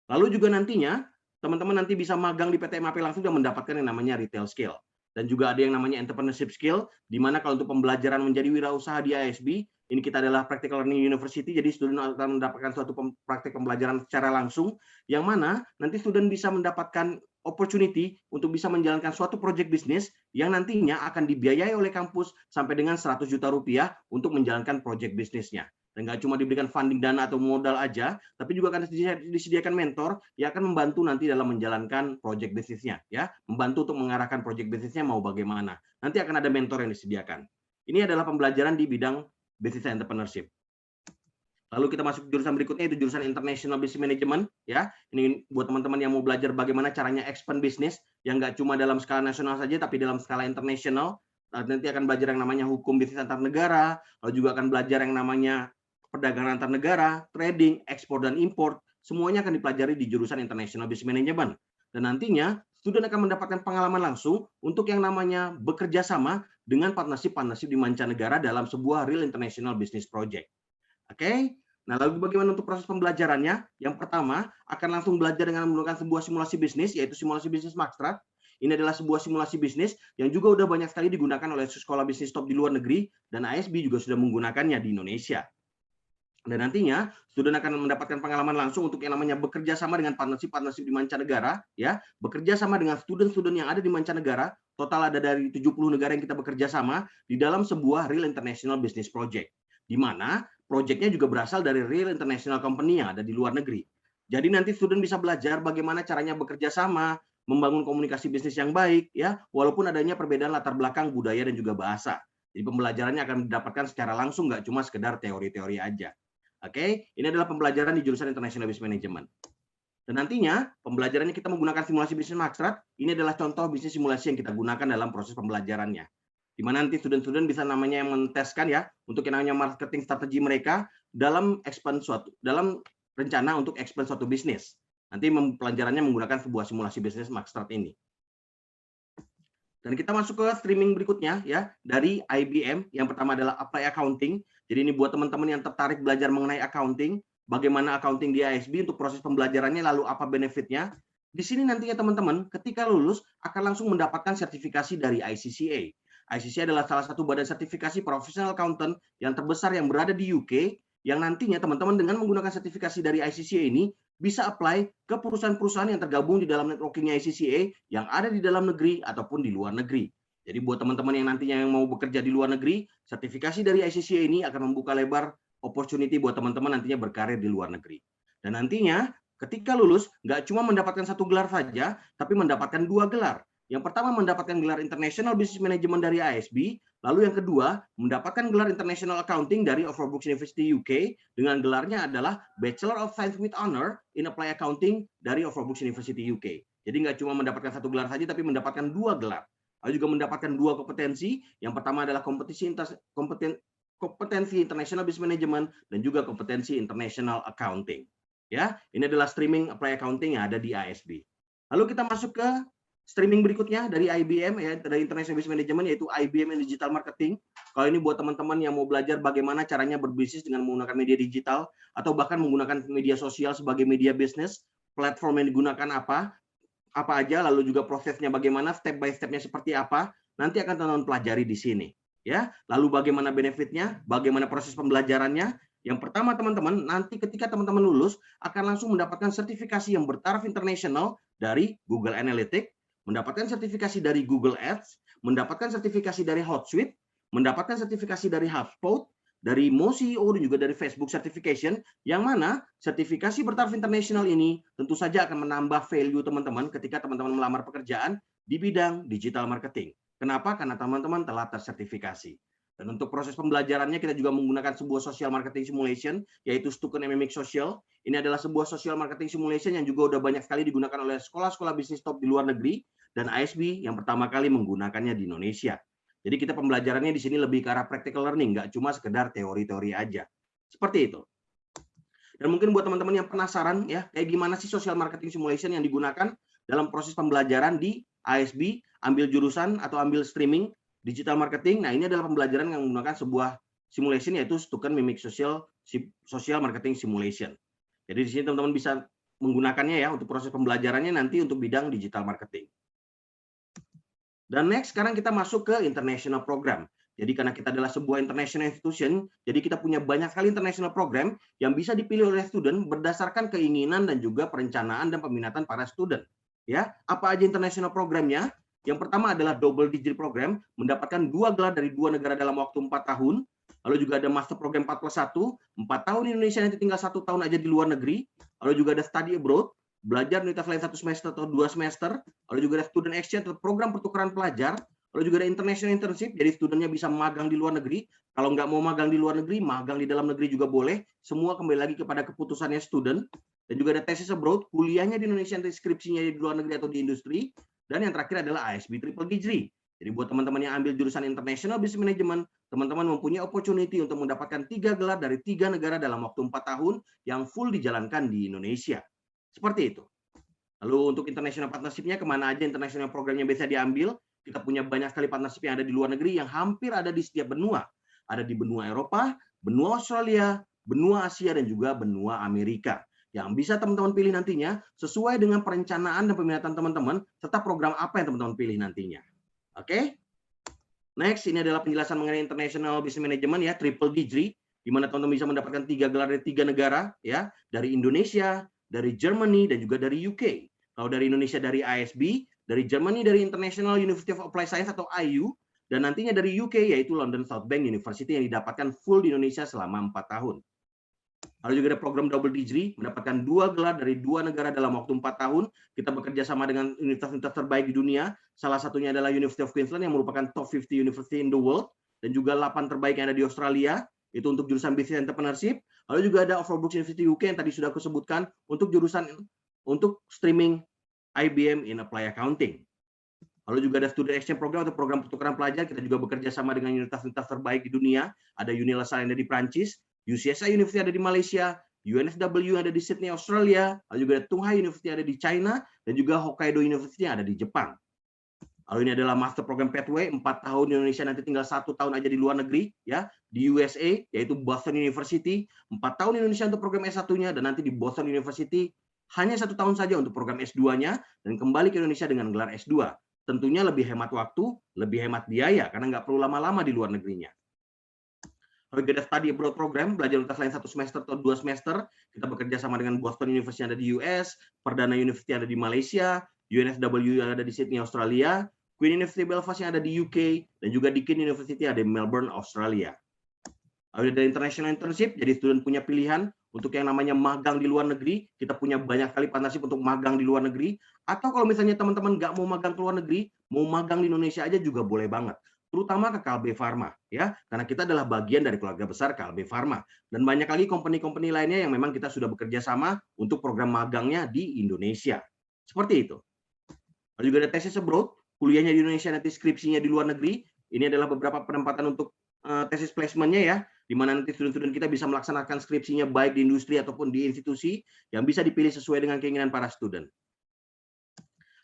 Lalu juga nantinya, teman-teman nanti bisa magang di PT MAP langsung dan mendapatkan yang namanya retail skill. Dan juga ada yang namanya entrepreneurship skill, di mana kalau untuk pembelajaran menjadi wirausaha di ISB, ini kita adalah Practical Learning University, jadi student akan mendapatkan suatu praktik pembelajaran secara langsung, yang mana nanti student bisa mendapatkan opportunity untuk bisa menjalankan suatu project bisnis yang nantinya akan dibiayai oleh kampus sampai dengan 100 juta rupiah untuk menjalankan project bisnisnya. Dan nggak cuma diberikan funding dana atau modal aja, tapi juga akan disediakan mentor yang akan membantu nanti dalam menjalankan project bisnisnya, ya, membantu untuk mengarahkan project bisnisnya mau bagaimana. Nanti akan ada mentor yang disediakan. Ini adalah pembelajaran di bidang business entrepreneurship. Lalu kita masuk ke jurusan berikutnya, itu jurusan International Business Management, ya. Ini buat teman-teman yang mau belajar bagaimana caranya expand bisnis yang nggak cuma dalam skala nasional saja, tapi dalam skala internasional. Nanti akan belajar yang namanya hukum bisnis antar negara, lalu juga akan belajar yang namanya perdagangan antar negara, trading, ekspor dan import, semuanya akan dipelajari di jurusan International Business Management. Dan nantinya, student akan mendapatkan pengalaman langsung untuk yang namanya bekerja sama dengan partnership di mancanegara dalam sebuah real international business project. Oke? Nah, lalu bagaimana untuk proses pembelajarannya? Yang pertama, akan langsung belajar dengan menggunakan sebuah simulasi bisnis, yaitu simulasi bisnis Maxstrat. Ini adalah sebuah simulasi bisnis yang juga sudah banyak sekali digunakan oleh sekolah bisnis top di luar negeri, dan ISB juga sudah menggunakannya di Indonesia. Dan nantinya student akan mendapatkan pengalaman langsung untuk yang namanya bekerja sama dengan partnership di mancanegara, ya, bekerja sama dengan student-student yang ada di mancanegara. Total ada dari 70 negara yang kita bekerja sama di dalam sebuah real international business project, di mana projectnya juga berasal dari real international company yang ada di luar negeri. Jadi nanti student bisa belajar bagaimana caranya bekerja sama, membangun komunikasi bisnis yang baik, ya, walaupun adanya perbedaan latar belakang budaya dan juga bahasa. Jadi pembelajarannya akan didapatkan secara langsung, nggak cuma sekedar teori-teori aja. Oke, ini adalah pembelajaran di jurusan International Business Management. Dan nantinya pembelajarannya kita menggunakan simulasi bisnis maksrat. Ini adalah contoh bisnis simulasi yang kita gunakan dalam proses pembelajarannya. Di mana nanti student-student bisa namanya yang menteskan ya untuk yang namanya marketing strategi mereka dalam rencana untuk expand suatu bisnis. Nanti pelajarannya menggunakan sebuah simulasi bisnis maksrat ini. Dan kita masuk ke streaming berikutnya ya dari IBM. Yang pertama adalah Apply Accounting. Jadi ini buat teman-teman yang tertarik belajar mengenai accounting, bagaimana accounting di ISB untuk proses pembelajarannya, lalu apa benefitnya. Di sini nantinya teman-teman ketika lulus akan langsung mendapatkan sertifikasi dari ICCA. ICCA adalah salah satu badan sertifikasi professional accountant yang terbesar yang berada di UK, yang nantinya teman-teman dengan menggunakan sertifikasi dari ICCA ini bisa apply ke perusahaan-perusahaan yang tergabung di dalam networking ICCA yang ada di dalam negeri ataupun di luar negeri. Jadi buat teman-teman yang nantinya yang mau bekerja di luar negeri, sertifikasi dari ICCA ini akan membuka lebar opportunity buat teman-teman nantinya berkarir di luar negeri. Dan nantinya ketika lulus, nggak cuma mendapatkan satu gelar saja, tapi mendapatkan 2 gelar. Yang pertama mendapatkan gelar International Business Management dari ISB, lalu yang kedua mendapatkan gelar International Accounting dari Overbrook University UK dengan gelarnya adalah Bachelor of Science with Honor in Applied Accounting dari Overbrook University UK. Jadi nggak cuma mendapatkan satu gelar saja, tapi mendapatkan 2 gelar. Lalu juga mendapatkan 2 kompetensi. Yang pertama adalah kompetensi International Business Management dan juga kompetensi International Accounting. Ya, ini adalah streaming Apply Accounting yang ada di ISB. Lalu kita masuk ke streaming berikutnya dari IBM ya, dari International Business Management, yaitu IBM and Digital Marketing. Kalau ini buat teman-teman yang mau belajar bagaimana caranya berbisnis dengan menggunakan media digital atau bahkan menggunakan media sosial sebagai media bisnis, platform yang digunakan apa aja, lalu juga prosesnya bagaimana, step by step-nya seperti apa, nanti akan teman-teman pelajari di sini. Ya, lalu bagaimana benefitnya, bagaimana proses pembelajarannya. Yang pertama teman-teman, nanti ketika teman-teman lulus akan langsung mendapatkan sertifikasi yang bertaraf internasional dari Google Analytics, mendapatkan sertifikasi dari Google Ads, mendapatkan sertifikasi dari Hotsuite, mendapatkan sertifikasi dari HubSpot, dari MoCEO dan juga dari Facebook Certification, yang mana sertifikasi bertaraf internasional ini tentu saja akan menambah value teman-teman ketika teman-teman melamar pekerjaan di bidang digital marketing. Kenapa? Karena teman-teman telah tersertifikasi. Dan untuk proses pembelajarannya kita juga menggunakan sebuah social marketing simulation, yaitu Stuken MMX Social. Ini adalah sebuah social marketing simulation yang juga udah banyak sekali digunakan oleh sekolah-sekolah bisnis top di luar negeri, dan ISB yang pertama kali menggunakannya di Indonesia. Jadi kita pembelajarannya di sini lebih ke arah practical learning, nggak cuma sekedar teori-teori aja. Seperti itu. Dan mungkin buat teman-teman yang penasaran ya, kayak gimana sih social marketing simulation yang digunakan dalam proses pembelajaran di ISB, ambil jurusan atau ambil streaming digital marketing. Nah, ini adalah pembelajaran yang menggunakan sebuah simulation, yaitu Stuken MMX Social Marketing Simulation. Jadi di sini teman-teman bisa menggunakannya ya untuk proses pembelajarannya nanti untuk bidang digital marketing. Dan next, sekarang kita masuk ke international program. Jadi karena kita adalah sebuah international institution, jadi kita punya banyak sekali international program yang bisa dipilih oleh student berdasarkan keinginan dan juga perencanaan dan peminatan para student. Ya, apa aja international programnya? Yang pertama adalah double degree program, mendapatkan 2 gelar dari 2 negara dalam waktu 4 tahun. Lalu juga ada master program 4+1, 4 tahun di Indonesia, nanti tinggal 1 tahun aja di luar negeri. Lalu juga ada study abroad, belajar universitas lain 1 semester atau 2 semester. Lalu juga ada student exchange atau program pertukaran pelajar. Lalu juga ada international internship, jadi studentnya bisa magang di luar negeri. Kalau nggak mau magang di luar negeri, magang di dalam negeri juga boleh. Semua kembali lagi kepada keputusannya student. Dan juga ada thesis abroad, kuliahnya di Indonesia, skripsinya di luar negeri atau di industri. Dan yang terakhir adalah ISB Triple Degree. Jadi buat teman-teman yang ambil jurusan International Business Management, teman-teman mempunyai opportunity untuk mendapatkan 3 gelar dari 3 negara dalam waktu 4 tahun yang full dijalankan di Indonesia. Seperti itu. Lalu untuk international partnership-nya, kemana aja international programnya bisa diambil? Kita punya banyak sekali partnership yang ada di luar negeri yang hampir ada di setiap benua. Ada di benua Eropa, benua Australia, benua Asia, dan juga benua Amerika. Yang bisa teman-teman pilih nantinya sesuai dengan perencanaan dan peminatan teman-teman, serta program apa yang teman-teman pilih nantinya. Oke? Next, ini adalah penjelasan mengenai International Business Management ya, Triple Degree, di mana teman-teman bisa mendapatkan 3 gelar dari 3 negara, ya, dari Indonesia, dari Germany, dan juga dari UK. Kalau dari Indonesia dari ISB, dari Germany dari International University of Applied Science atau IU, dan nantinya dari UK yaitu London South Bank University yang didapatkan full di Indonesia selama 4 tahun. Lalu juga ada program double degree, mendapatkan 2 gelar dari 2 negara dalam waktu 4 tahun. Kita bekerja sama dengan universitas-universitas terbaik di dunia. Salah satunya adalah University of Queensland yang merupakan top 50 university in the world. dan juga 8 terbaik yang ada di Australia, itu untuk jurusan Business Entrepreneurship. Lalu juga ada Oxford Brookes University UK yang tadi sudah aku sebutkan untuk jurusan untuk streaming IBM in Applied Accounting. Lalu juga ada Student Exchange Program atau program pertukaran pelajar. Kita juga bekerja sama dengan universitas-universitas terbaik di dunia. Ada Unilassal yang ada di Prancis, UCSI University ada di Malaysia, UNSW yang ada di Sydney, Australia, lalu juga ada Tunghai University yang ada di China, dan juga Hokkaido University yang ada di Jepang. Lalu ini adalah Master Program Pathway, 4 tahun di Indonesia, nanti tinggal 1 tahun aja di luar negeri, ya, di USA, yaitu Boston University, 4 tahun di Indonesia untuk program S1-nya, dan nanti di Boston University hanya 1 tahun saja untuk program S2-nya, dan kembali ke Indonesia dengan gelar S2. Tentunya lebih hemat waktu, lebih hemat biaya, karena nggak perlu lama-lama di luar negerinya. Lalu ada study abroad program, belajar lintas lain 1 semester atau 2 semester. Kita bekerja sama dengan Boston University yang ada di US, Perdana University yang ada di Malaysia, UNSW yang ada di Sydney, Australia, Queen University Belfast yang ada di UK, dan juga Deakin University yang ada di Melbourne, Australia. Lalu ada international internship, jadi student punya pilihan untuk yang namanya magang di luar negeri. Kita punya banyak kali partnership untuk magang di luar negeri. Atau kalau misalnya teman-teman nggak mau magang ke luar negeri, mau magang di Indonesia aja juga boleh banget. Terutama ke Kalbe Pharma, ya, karena kita adalah bagian dari keluarga besar Kalbe Pharma, dan banyak lagi company-company lainnya yang memang kita sudah bekerja sama untuk program magangnya di Indonesia. Seperti itu. Lalu juga ada tesis abroad, kuliahnya di Indonesia, nanti skripsinya di luar negeri. Ini adalah beberapa penempatan untuk tesis placement-nya, ya, di mana nanti student-student kita bisa melaksanakan skripsinya baik di industri ataupun di institusi yang bisa dipilih sesuai dengan keinginan para student.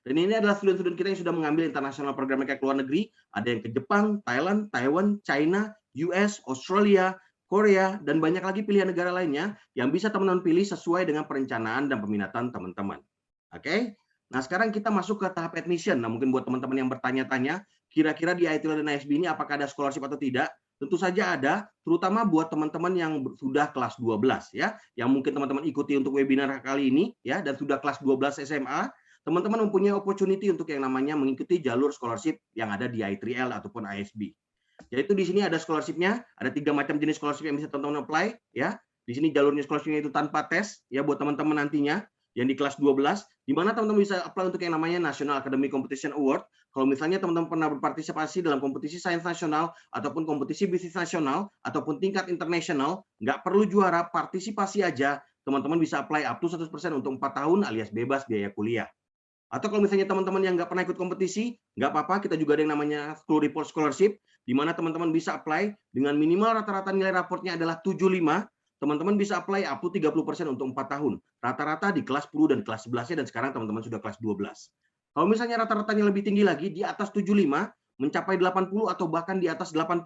Dan ini adalah student-student kita yang sudah mengambil internasional program mereka ke luar negeri. Ada yang ke Jepang, Thailand, Taiwan, China, US, Australia, Korea, dan banyak lagi pilihan negara lainnya yang bisa teman-teman pilih sesuai dengan perencanaan dan peminatan teman-teman. Oke? Nah, sekarang kita masuk ke tahap admission. Nah, mungkin buat teman-teman yang bertanya-tanya, kira-kira di ITL dan ISB ini apakah ada scholarship atau tidak? Tentu saja ada, terutama buat teman-teman yang sudah kelas 12, ya, yang mungkin teman-teman ikuti untuk webinar kali ini, ya, dan sudah kelas 12 SMA. Teman-teman mempunyai opportunity untuk yang namanya mengikuti jalur scholarship yang ada di I3L ataupun ISB. Yaitu di sini ada scholarship-nya, ada 3 macam jenis scholarship yang bisa teman-teman apply, ya. Di sini jalurnya scholarship-nya itu tanpa tes, ya, buat teman-teman nantinya yang di kelas 12, di mana teman-teman bisa apply untuk yang namanya National Academic Competition Award. Kalau misalnya teman-teman pernah berpartisipasi dalam kompetisi sains nasional ataupun kompetisi bisnis nasional ataupun tingkat internasional, nggak perlu juara, partisipasi aja, teman-teman bisa apply up to 100% untuk 4 tahun alias bebas biaya kuliah. Atau kalau misalnya teman-teman yang nggak pernah ikut kompetisi, nggak apa-apa, kita juga ada yang namanya School Report Scholarship, di mana teman-teman bisa apply dengan minimal rata-rata nilai raportnya adalah 75, teman-teman bisa apply up to 30% untuk 4 tahun. Rata-rata di kelas 10 dan kelas 11-nya, dan sekarang teman-teman sudah kelas 12. Kalau misalnya rata-ratanya lebih tinggi lagi, di atas 75, mencapai 80 atau bahkan di atas 80,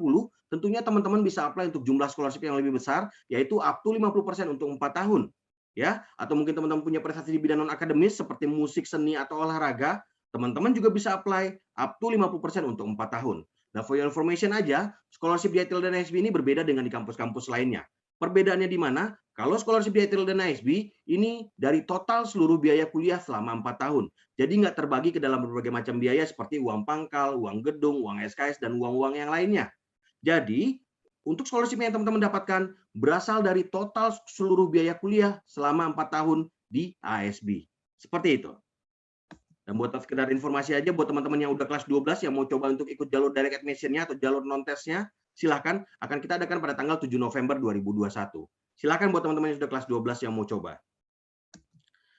tentunya teman-teman bisa apply untuk jumlah scholarship yang lebih besar, yaitu up to 50% untuk 4 tahun. Ya, atau mungkin teman-teman punya prestasi di bidang non akademis seperti musik, seni atau olahraga, teman-teman juga bisa apply up to 50% untuk 4 tahun. Nah, for your information aja, scholarship di ITL dan ISB ini berbeda dengan di kampus-kampus lainnya. Perbedaannya di mana? Kalau scholarship di ITL dan ISB ini dari total seluruh biaya kuliah selama 4 tahun. Jadi nggak terbagi ke dalam berbagai macam biaya seperti uang pangkal, uang gedung, uang SKS, dan uang-uang yang lainnya. Jadi, untuk scholarship yang teman-teman dapatkan berasal dari total seluruh biaya kuliah selama 4 tahun di ISB. Seperti itu. Dan buat sekedar informasi aja buat teman-teman yang udah kelas 12 yang mau coba untuk ikut jalur direct admission-nya atau jalur non-testnya, silakan, akan kita adakan pada tanggal 7 November 2021. Silakan buat teman-teman yang sudah kelas 12 yang mau coba.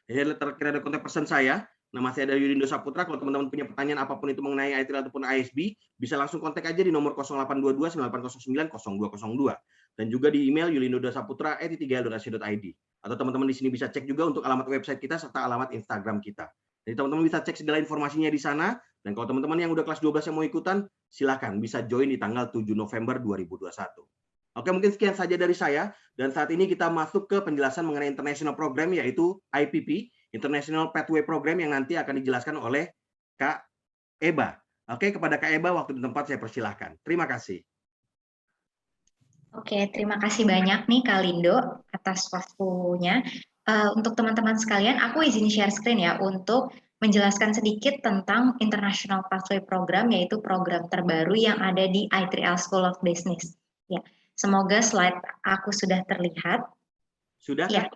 Ini terakhir ada kontak person saya. Nama saya dari Yulindo Saputra. Kalau teman-teman punya pertanyaan apapun itu mengenai ITL ataupun ISB, bisa langsung kontak aja di nomor 0822 9809 0202. Dan juga di email yulindo.saputra@itl.ac.id. Atau teman-teman di sini bisa cek juga untuk alamat website kita serta alamat Instagram kita. Jadi teman-teman bisa cek segala informasinya di sana. Dan kalau teman-teman yang udah kelas 12 yang mau ikutan, silakan bisa join di tanggal 7 November 2021. Oke, mungkin sekian saja dari saya. Dan saat ini kita masuk ke penjelasan mengenai international program, yaitu IPP, International Pathway Program, yang nanti akan dijelaskan oleh Kak Eba. Oke, kepada Kak Eba, waktu dan tempat saya persilahkan. Terima kasih. Oke, terima kasih banyak nih Kak Lindo atas waktunya. Untuk teman-teman sekalian, aku izin share screen ya untuk menjelaskan sedikit tentang International Pathway Program, yaitu program terbaru yang ada di I3L School of Business. Ya, semoga slide aku sudah terlihat. Sudah? Ya.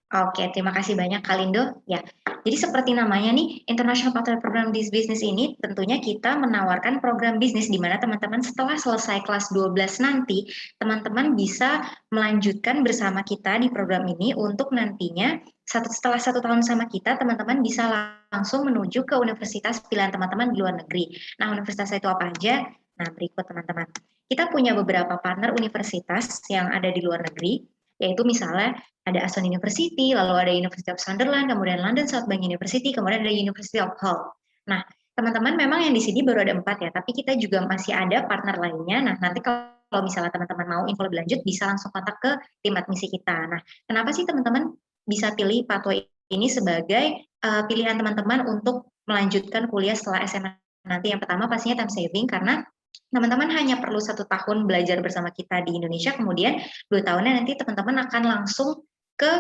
Oke, terima kasih banyak Kalindo. Ya, jadi seperti namanya nih, International Pathway Program Business ini tentunya kita menawarkan program bisnis di mana teman-teman setelah selesai kelas 12 nanti, teman-teman bisa melanjutkan bersama kita di program ini untuk nantinya setelah 1 tahun sama kita, teman-teman bisa langsung menuju ke universitas pilihan teman-teman di luar negeri. Nah, universitas itu apa aja? Nah, berikut teman-teman. Kita punya beberapa partner universitas yang ada di luar negeri, yaitu misalnya ada Aston University, lalu ada University of Sunderland, kemudian London South Bank University, kemudian ada University of Hull. Nah, teman-teman memang yang di sini baru ada 4 ya, tapi kita juga masih ada partner lainnya. Nah, nanti kalau misalnya teman-teman mau info lebih lanjut, bisa langsung kontak ke tim admisi kita. Nah, kenapa sih teman-teman bisa pilih pathway ini sebagai pilihan teman-teman untuk melanjutkan kuliah setelah SMA nanti? Yang pertama pastinya time saving, karena teman-teman hanya perlu 1 tahun belajar bersama kita di Indonesia, kemudian 2 tahunnya nanti teman-teman akan langsung ke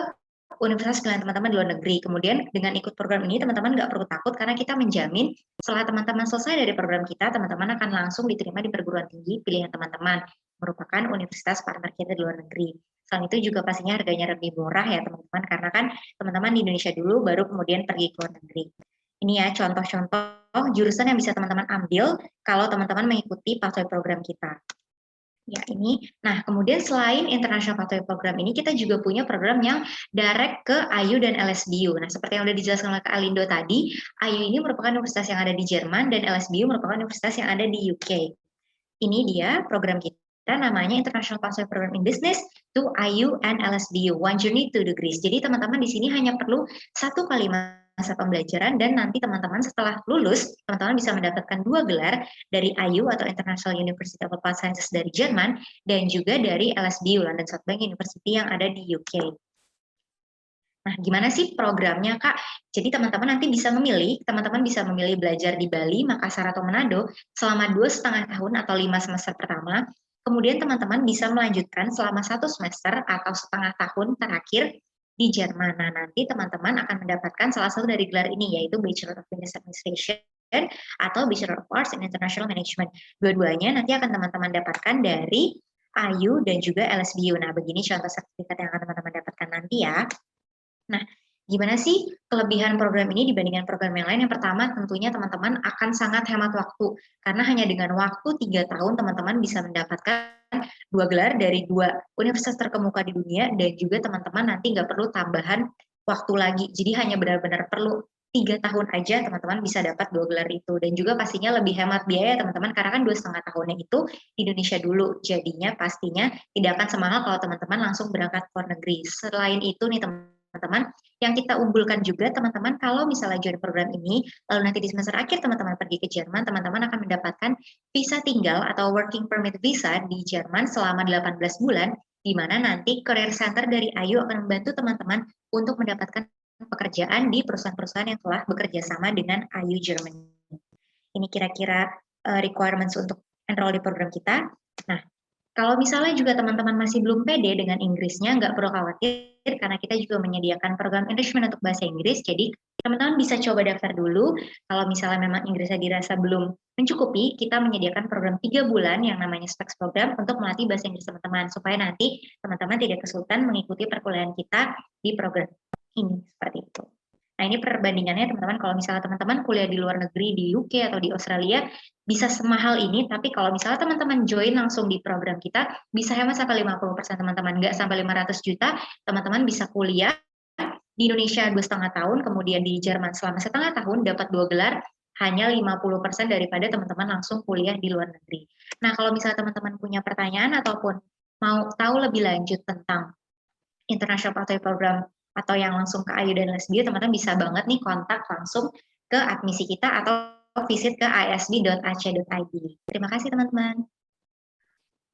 universitas pilihan teman-teman di luar negeri. Kemudian dengan ikut program ini teman-teman nggak perlu takut karena kita menjamin setelah teman-teman selesai dari program kita, teman-teman akan langsung diterima di perguruan tinggi pilihan teman-teman, merupakan universitas partner kita di luar negeri. Selain itu juga pastinya harganya lebih murah ya teman-teman, karena kan teman-teman di Indonesia dulu baru kemudian pergi ke luar negeri. Ini ya contoh-contoh jurusan yang bisa teman-teman ambil kalau teman-teman mengikuti pathway program kita. Ya, ini. Nah, kemudian selain International Pathway Program ini, kita juga punya program yang direct ke IU dan LSBU. Nah, seperti yang sudah dijelaskan oleh Kak Alindo tadi, IU ini merupakan universitas yang ada di Jerman dan LSBU merupakan universitas yang ada di UK. Ini dia program kita, namanya International Pathway Program in Business to IU and LSBU, One Journey, Two Degrees. Jadi teman-teman di sini hanya perlu 1 kali masa pembelajaran, dan nanti teman-teman setelah lulus, teman-teman bisa mendapatkan 2 gelar dari IU atau International University of Applied Sciences dari Jerman, dan juga dari LSBU, London South Bank University yang ada di UK. Nah, gimana sih programnya, Kak? Jadi teman-teman nanti bisa memilih, teman-teman bisa memilih belajar di Bali, Makassar, atau Manado selama 2,5 tahun atau 5 semester pertama. Kemudian teman-teman bisa melanjutkan selama 1 semester atau setengah tahun terakhir di Jerman. Nah, nanti teman-teman akan mendapatkan salah satu dari gelar ini, yaitu Bachelor of Business Administration atau Bachelor of Arts in International Management. Dua-duanya nanti akan teman-teman dapatkan dari IU dan juga LSBU. Nah, begini contoh sertifikat yang akan teman-teman dapatkan nanti ya. Nah, gimana sih kelebihan program ini dibandingkan program yang lain? Yang pertama, tentunya teman-teman akan sangat hemat waktu, karena hanya dengan waktu 3 tahun teman-teman bisa mendapatkan 2 gelar dari 2 universitas terkemuka di dunia, dan juga teman-teman nanti nggak perlu tambahan waktu lagi. Jadi hanya benar-benar perlu 3 tahun aja teman-teman bisa dapat 2 gelar itu. Dan juga pastinya lebih hemat biaya teman-teman, karena kan 2,5 tahunnya itu di Indonesia dulu. Jadinya pastinya tidak akan semahal kalau teman-teman langsung berangkat ke luar negeri. Selain itu nih teman-teman, yang kita unggulkan juga teman-teman, kalau misalnya join program ini, lalu nanti di semester akhir teman-teman pergi ke Jerman, teman-teman akan mendapatkan visa tinggal atau working permit visa di Jerman selama 18 bulan, di mana nanti career center dari IU akan membantu teman-teman untuk mendapatkan pekerjaan di perusahaan-perusahaan yang telah bekerja sama dengan IU Germany. Ini kira-kira requirements untuk enroll di program kita. Nah, kalau misalnya juga teman-teman masih belum pede dengan Inggrisnya, nggak perlu khawatir, karena kita juga menyediakan program enrichment untuk bahasa Inggris. Jadi teman-teman bisa coba daftar dulu. Kalau misalnya memang Inggrisnya dirasa belum mencukupi, kita menyediakan program 3 bulan yang namanya SPEX program untuk melatih bahasa Inggris teman-teman, supaya nanti teman-teman tidak kesulitan mengikuti perkuliahan kita di program ini, seperti itu. Nah, ini perbandingannya teman-teman, kalau misalnya teman-teman kuliah di luar negeri, di UK atau di Australia, bisa semahal ini, tapi kalau misalnya teman-teman join langsung di program kita, bisa hemat sampai 50% teman-teman, nggak sampai 500 juta, teman-teman bisa kuliah di Indonesia 2,5 tahun, kemudian di Jerman selama setengah tahun, dapat 2 gelar, hanya 50% daripada teman-teman langsung kuliah di luar negeri. Nah, kalau misalnya teman-teman punya pertanyaan ataupun mau tahu lebih lanjut tentang International Pathway Program atau yang langsung ke IU dan LSBU, teman-teman bisa banget nih kontak langsung ke admisi kita atau visit ke isb.ac.id. Terima kasih teman-teman.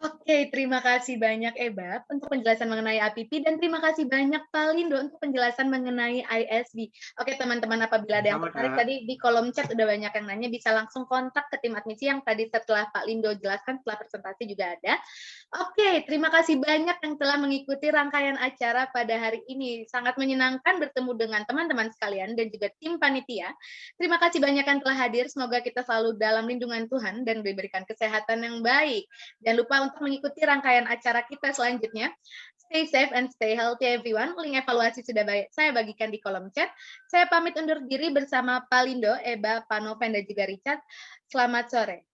Oke, terima kasih banyak Ebab untuk penjelasan mengenai APP, dan terima kasih banyak Pak Lindo untuk penjelasan mengenai ISB. Oke teman-teman, apabila ada yang tertarik, tadi di kolom chat udah banyak yang nanya, bisa langsung kontak ke tim admisi yang tadi setelah Pak Lindo jelaskan, setelah presentasi juga ada. Oke, terima kasih banyak yang telah mengikuti rangkaian acara pada hari ini. Sangat menyenangkan bertemu dengan teman-teman sekalian dan juga tim panitia. Terima kasih banyak yang telah hadir, semoga kita selalu dalam lindungan Tuhan dan diberikan kesehatan yang baik. Jangan lupa untuk mengikuti rangkaian acara kita selanjutnya. Stay safe and stay healthy everyone. Link evaluasi sudah saya bagikan di kolom chat. Saya pamit undur diri bersama Pak Lindo, Eba, Pak Noven, dan juga Richard. Selamat sore.